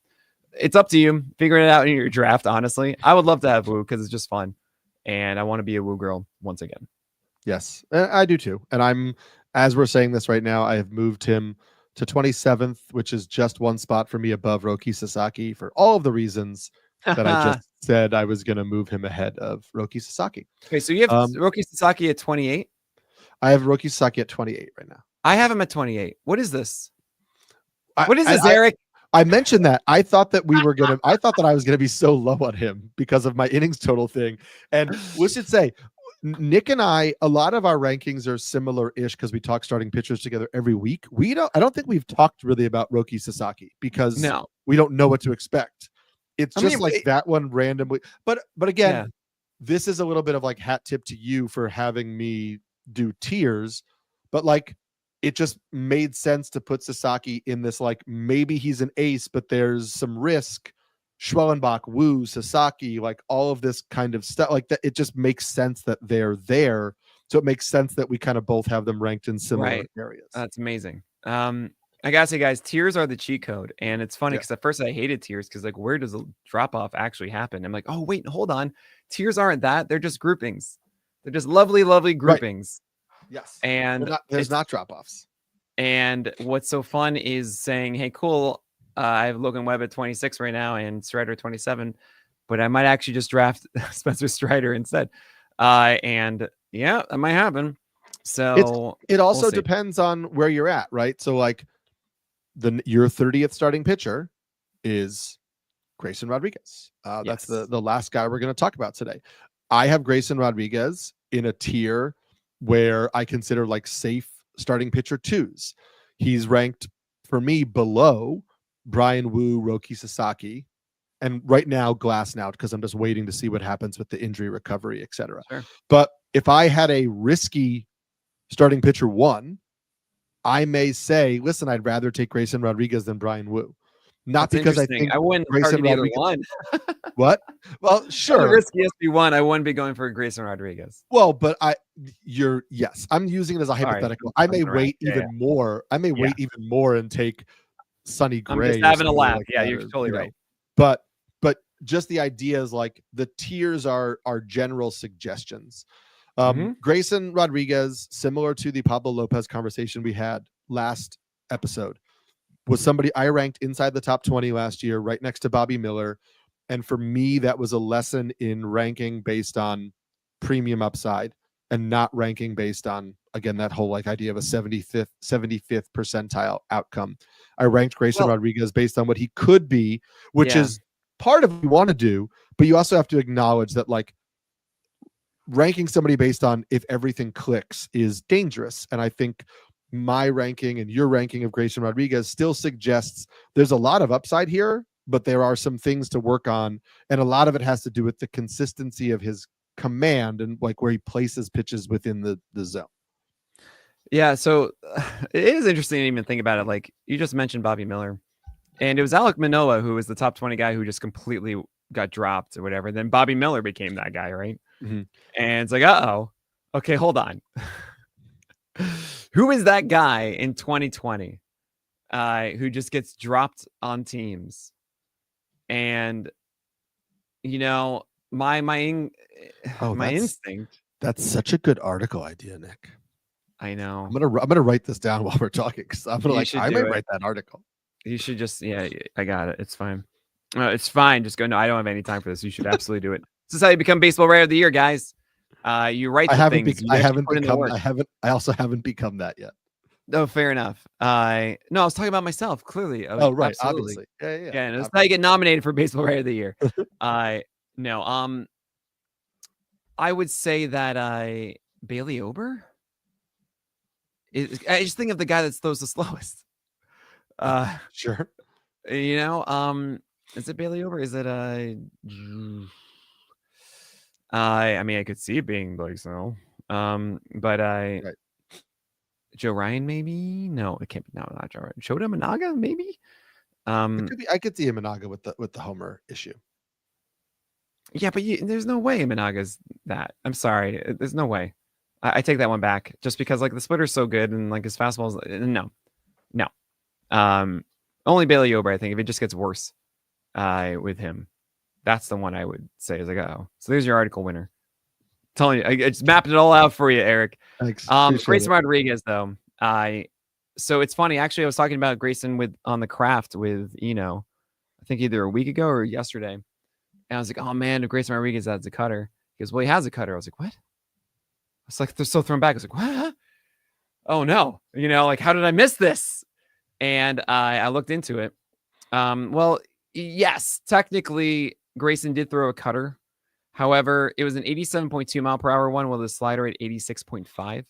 it's up to you, figuring it out in your draft. Honestly, I would love to have Wu because it's just fun, and I want to be a Wu girl once again. Yes, I do too. And as we're saying this right now, I have moved him to 27th, which is just one spot for me above Roki Sasaki for all of the reasons that I just said I was going to move him ahead of Roki Sasaki. Okay, so you have Roki Sasaki at 28? I have Roki Sasaki at 28 right now. I have him at 28. What is this? What is this, Eric? I mentioned that. I thought that I thought that I was going to be so low on him because of my innings total thing. And we should say, Nick and I, a lot of our rankings are similar-ish because we talk starting pitchers together every week. I don't think we've talked really about Roki Sasaki because we don't know what to expect. It's just that one randomly. But again, this is a little bit of like hat tip to you for having me do tiers. But like, it just made sense to put Sasaki in this, like, maybe he's an ace, but there's some risk. Schwellenbach, Wu, Sasaki, like all of this kind of stuff like that. It just makes sense that they're there. So it makes sense that we kind of both have them ranked in similar areas. That's amazing. I gotta say, guys, tiers are the cheat code. And it's funny because at first I hated tiers because like, where does the drop off actually happen? I'm like, oh, wait, hold on. Tiers aren't that. They're just groupings. They're just lovely, lovely groupings. Right. Yes. And there's not drop offs. And what's so fun is saying, hey, cool, I have Logan Webb at 26 right now and Strider at 27, but I might actually just draft Spencer Strider instead. And yeah, that might happen. So it also depends on where you're at, right? So like your 30th starting pitcher is Grayson Rodriguez. That's the last guy we're going to talk about today. I have Grayson Rodriguez in a tier where I consider like safe starting pitcher twos. He's ranked for me below Brian Wu, Roki Sasaki, and right now Glass now because I'm just waiting to see what happens with the injury recovery, etc. Sure. But if I had a risky starting pitcher one, I may say, listen, I'd rather take Grayson Rodriguez than Brian Wu. Not That's because I think I wouldn't Grayson Rodriguez one. What? Well, sure. The riskiest you won, I wouldn't be going for Grayson Rodriguez. Well, but yes, I'm using it as a hypothetical. Right. I may wait even more. I may wait even more and take Sonny Gray. I'm just having a laugh. Like you're totally right. But just the idea is like the tiers are general suggestions. Grayson Rodriguez, similar to the Pablo Lopez conversation we had last episode, was somebody I ranked inside the top 20 last year, right next to Bobby Miller. And for me, that was a lesson in ranking based on premium upside and not ranking based on, again, that whole like idea of a 75th percentile outcome. I ranked Grayson Rodriguez based on what he could be, which is part of what you want to do, but you also have to acknowledge that like ranking somebody based on if everything clicks is dangerous. And I think my ranking and your ranking of Grayson Rodriguez still suggests there's a lot of upside here, but there are some things to work on. And a lot of it has to do with the consistency of his command and like where he places pitches within the zone. Yeah. So it is interesting to even think about it. Like you just mentioned Bobby Miller, and it was Alek Manoah who was the top 20 guy who just completely got dropped or whatever. Then Bobby Miller became that guy. Right. Mm-hmm. And it's like, okay, hold on. Who is that guy in 2020 who just gets dropped on teams? And, you know, my instinct. That's such a good article idea, Nick. I know. I'm gonna write this down while we're talking because I may write that article. You should just, I got it. It's fine. It's fine. Just go. No, I don't have any time for this. You should absolutely do it. This is how you become baseball writer of the year, guys. You write the things. I also haven't become that yet. No, fair enough. No, I was talking about myself. Clearly. Right. Absolutely. Obviously. Yeah. Yeah. And that's how you get nominated for baseball writer of the year. No. I would say that Bailey Ober. I just think of the guy that throws the slowest. Sure. Is it Bailey Ober? Is it I mean, I could see it being Blake Snell. But right. Joe Ryan, maybe? No, it can't be. No, not Joe Ryan. Shota Managa, maybe. It could be, I could see Managa with the homer issue. Yeah, but there's no way Managa's that. I'm sorry, there's no way. I take that one back, just because like the splitter's so good and like his fastball's no. Only Bailey Ober, I think, if it just gets worse with him. That's the one I would say is like, oh. So there's your article winner. I'm telling you, I just mapped it all out for you, Eric. Thanks. Grayson Rodriguez, though. So it's funny. Actually, I was talking about Grayson on the craft with I think either a week ago or yesterday. And I was like, oh man, Grayson Rodriguez has a cutter. He goes, well, he has a cutter. I was like, what? It's like they're so thrown back. I was like, what? Oh no. Like, how did I miss this? And I looked into it. Well, yes, technically Grayson did throw a cutter. However, it was an 87.2 mile per hour one with a slider at 86.5.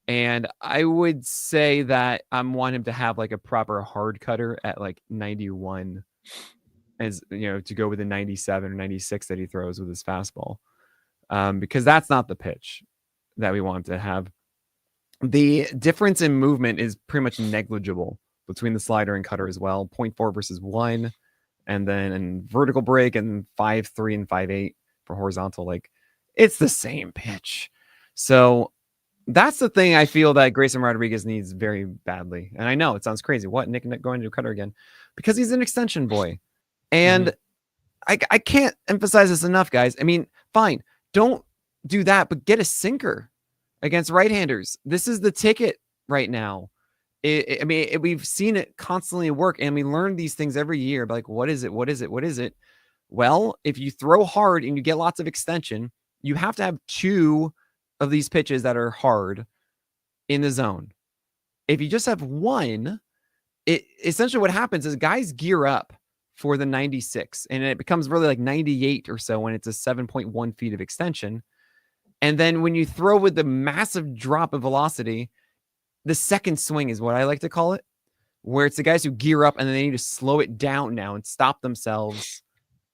And I would say that I want him to have like a proper hard cutter at like 91, as to go with the 97 or 96 that he throws with his fastball. Because that's not the pitch that we want to have. The difference in movement is pretty much negligible between the slider and cutter as well. 0.4 versus 1. And then in vertical break and 5.3 and 5.8 for horizontal. Like, it's the same pitch. So that's the thing I feel that Grayson Rodriguez needs very badly. And I know it sounds crazy. What? Nick going to cutter again? Because he's an extension boy. And I can't emphasize this enough, guys. I mean, fine. Don't do that, but get a sinker against right-handers. This is the ticket right now. We've seen it constantly work, and we learn these things every year. But like, what is it? What is it? What is it? Well, if you throw hard and you get lots of extension, you have to have 2 of these pitches that are hard in the zone. If you just have 1, essentially what happens is guys gear up for the 96, and it becomes really like 98 or so when it's a 7.1 feet of extension. And then when you throw with the massive drop of velocity, the second swing is what I like to call it, where it's the guys who gear up and then they need to slow it down now and stop themselves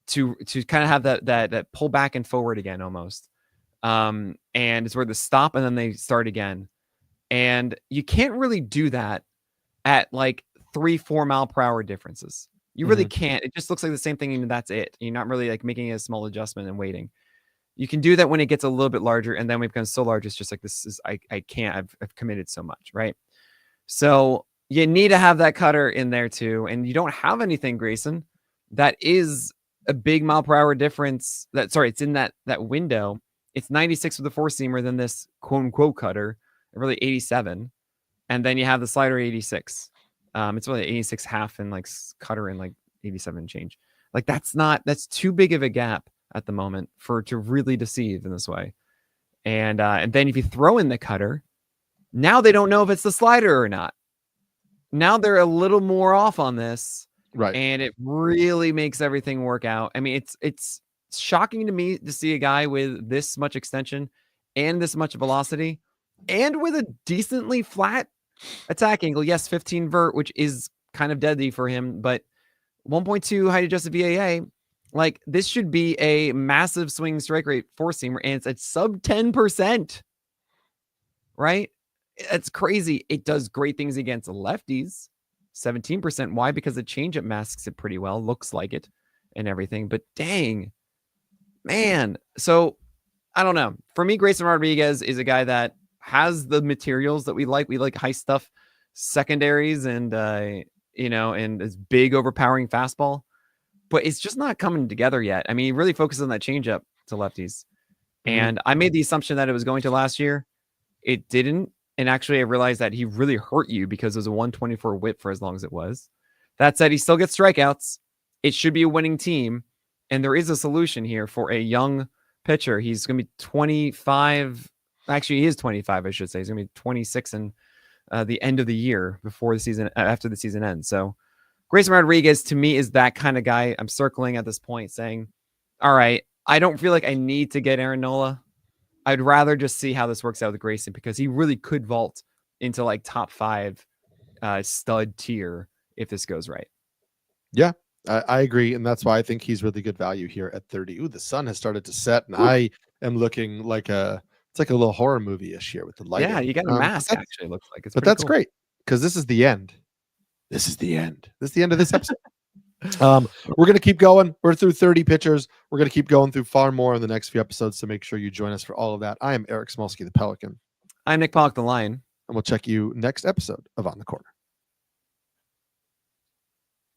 to kind of have that pull back and forward again almost. And it's where the stop and then they start again. And you can't really do that at like 3-4 mile per hour differences. You really can't. It just looks like the same thing, and that's it. You're not really like making a small adjustment and waiting. You can do that when it gets a little bit larger, and then when it becomes so large, it's just like, this is, I can't, I've committed so much, right? So you need to have that cutter in there too, and you don't have anything, Grayson, that is a big mile per hour difference. It's in that window. It's 96 with the 4-seamer, then this quote unquote cutter, really 87, and then you have the slider 86. It's really 86 half and like cutter and like 87 change. Like that's too big of a gap at the moment to really deceive in this way. And then if you throw in the cutter, now they don't know if it's the slider or not. Now they're a little more off on this. Right. And it really makes everything work out. I mean, it's shocking to me to see a guy with this much extension and this much velocity and with a decently flat attack angle. Yes, 15 vert, which is kind of deadly for him, but 1.2 height adjusted VAA. Like, this should be a massive swing strike rate 4-seamer, and it's at sub 10%. Right? It's crazy. It does great things against lefties. 17%. Why? Because the changeup masks it pretty well. Looks like it and everything. But dang, man. So I don't know. For me, Grayson Rodriguez is a guy that has the materials that we like. We like high stuff secondaries and, and this big overpowering fastball. But it's just not coming together yet. I mean, he really focuses on that changeup to lefties. And I made the assumption that it was going to last year. It didn't. And actually, I realized that he really hurt you because it was a 124 whip for as long as it was. That said, he still gets strikeouts. It should be a winning team. And there is a solution here for a young pitcher. He's going to be 25. Actually, he is 25, I should say. He's going to be 26 in the end of the year before the season, after the season ends. So Grayson Rodriguez, to me, is that kind of guy. I'm circling at this point saying, all right, I don't feel like I need to get Aaron Nola. I'd rather just see how this works out with Grayson, because he really could vault into like top 5 stud tier if this goes right. Yeah, I agree. And that's why I think he's really good value here at 30. Ooh, the sun has started to set, and I am looking like it's like a little horror movie-ish here with the lighting. Yeah, you got a mask, actually, it looks like. But that's cool. Great, because this is the end. This is the end. This is the end of this episode. We're going to keep going. We're through 30 pitchers. We're going to keep going through far more in the next few episodes, so make sure you join us for all of that. I am Eric Smolsky, the Pelican. I'm Nick Pollock, the Lion. And we'll check you next episode of On the Corner.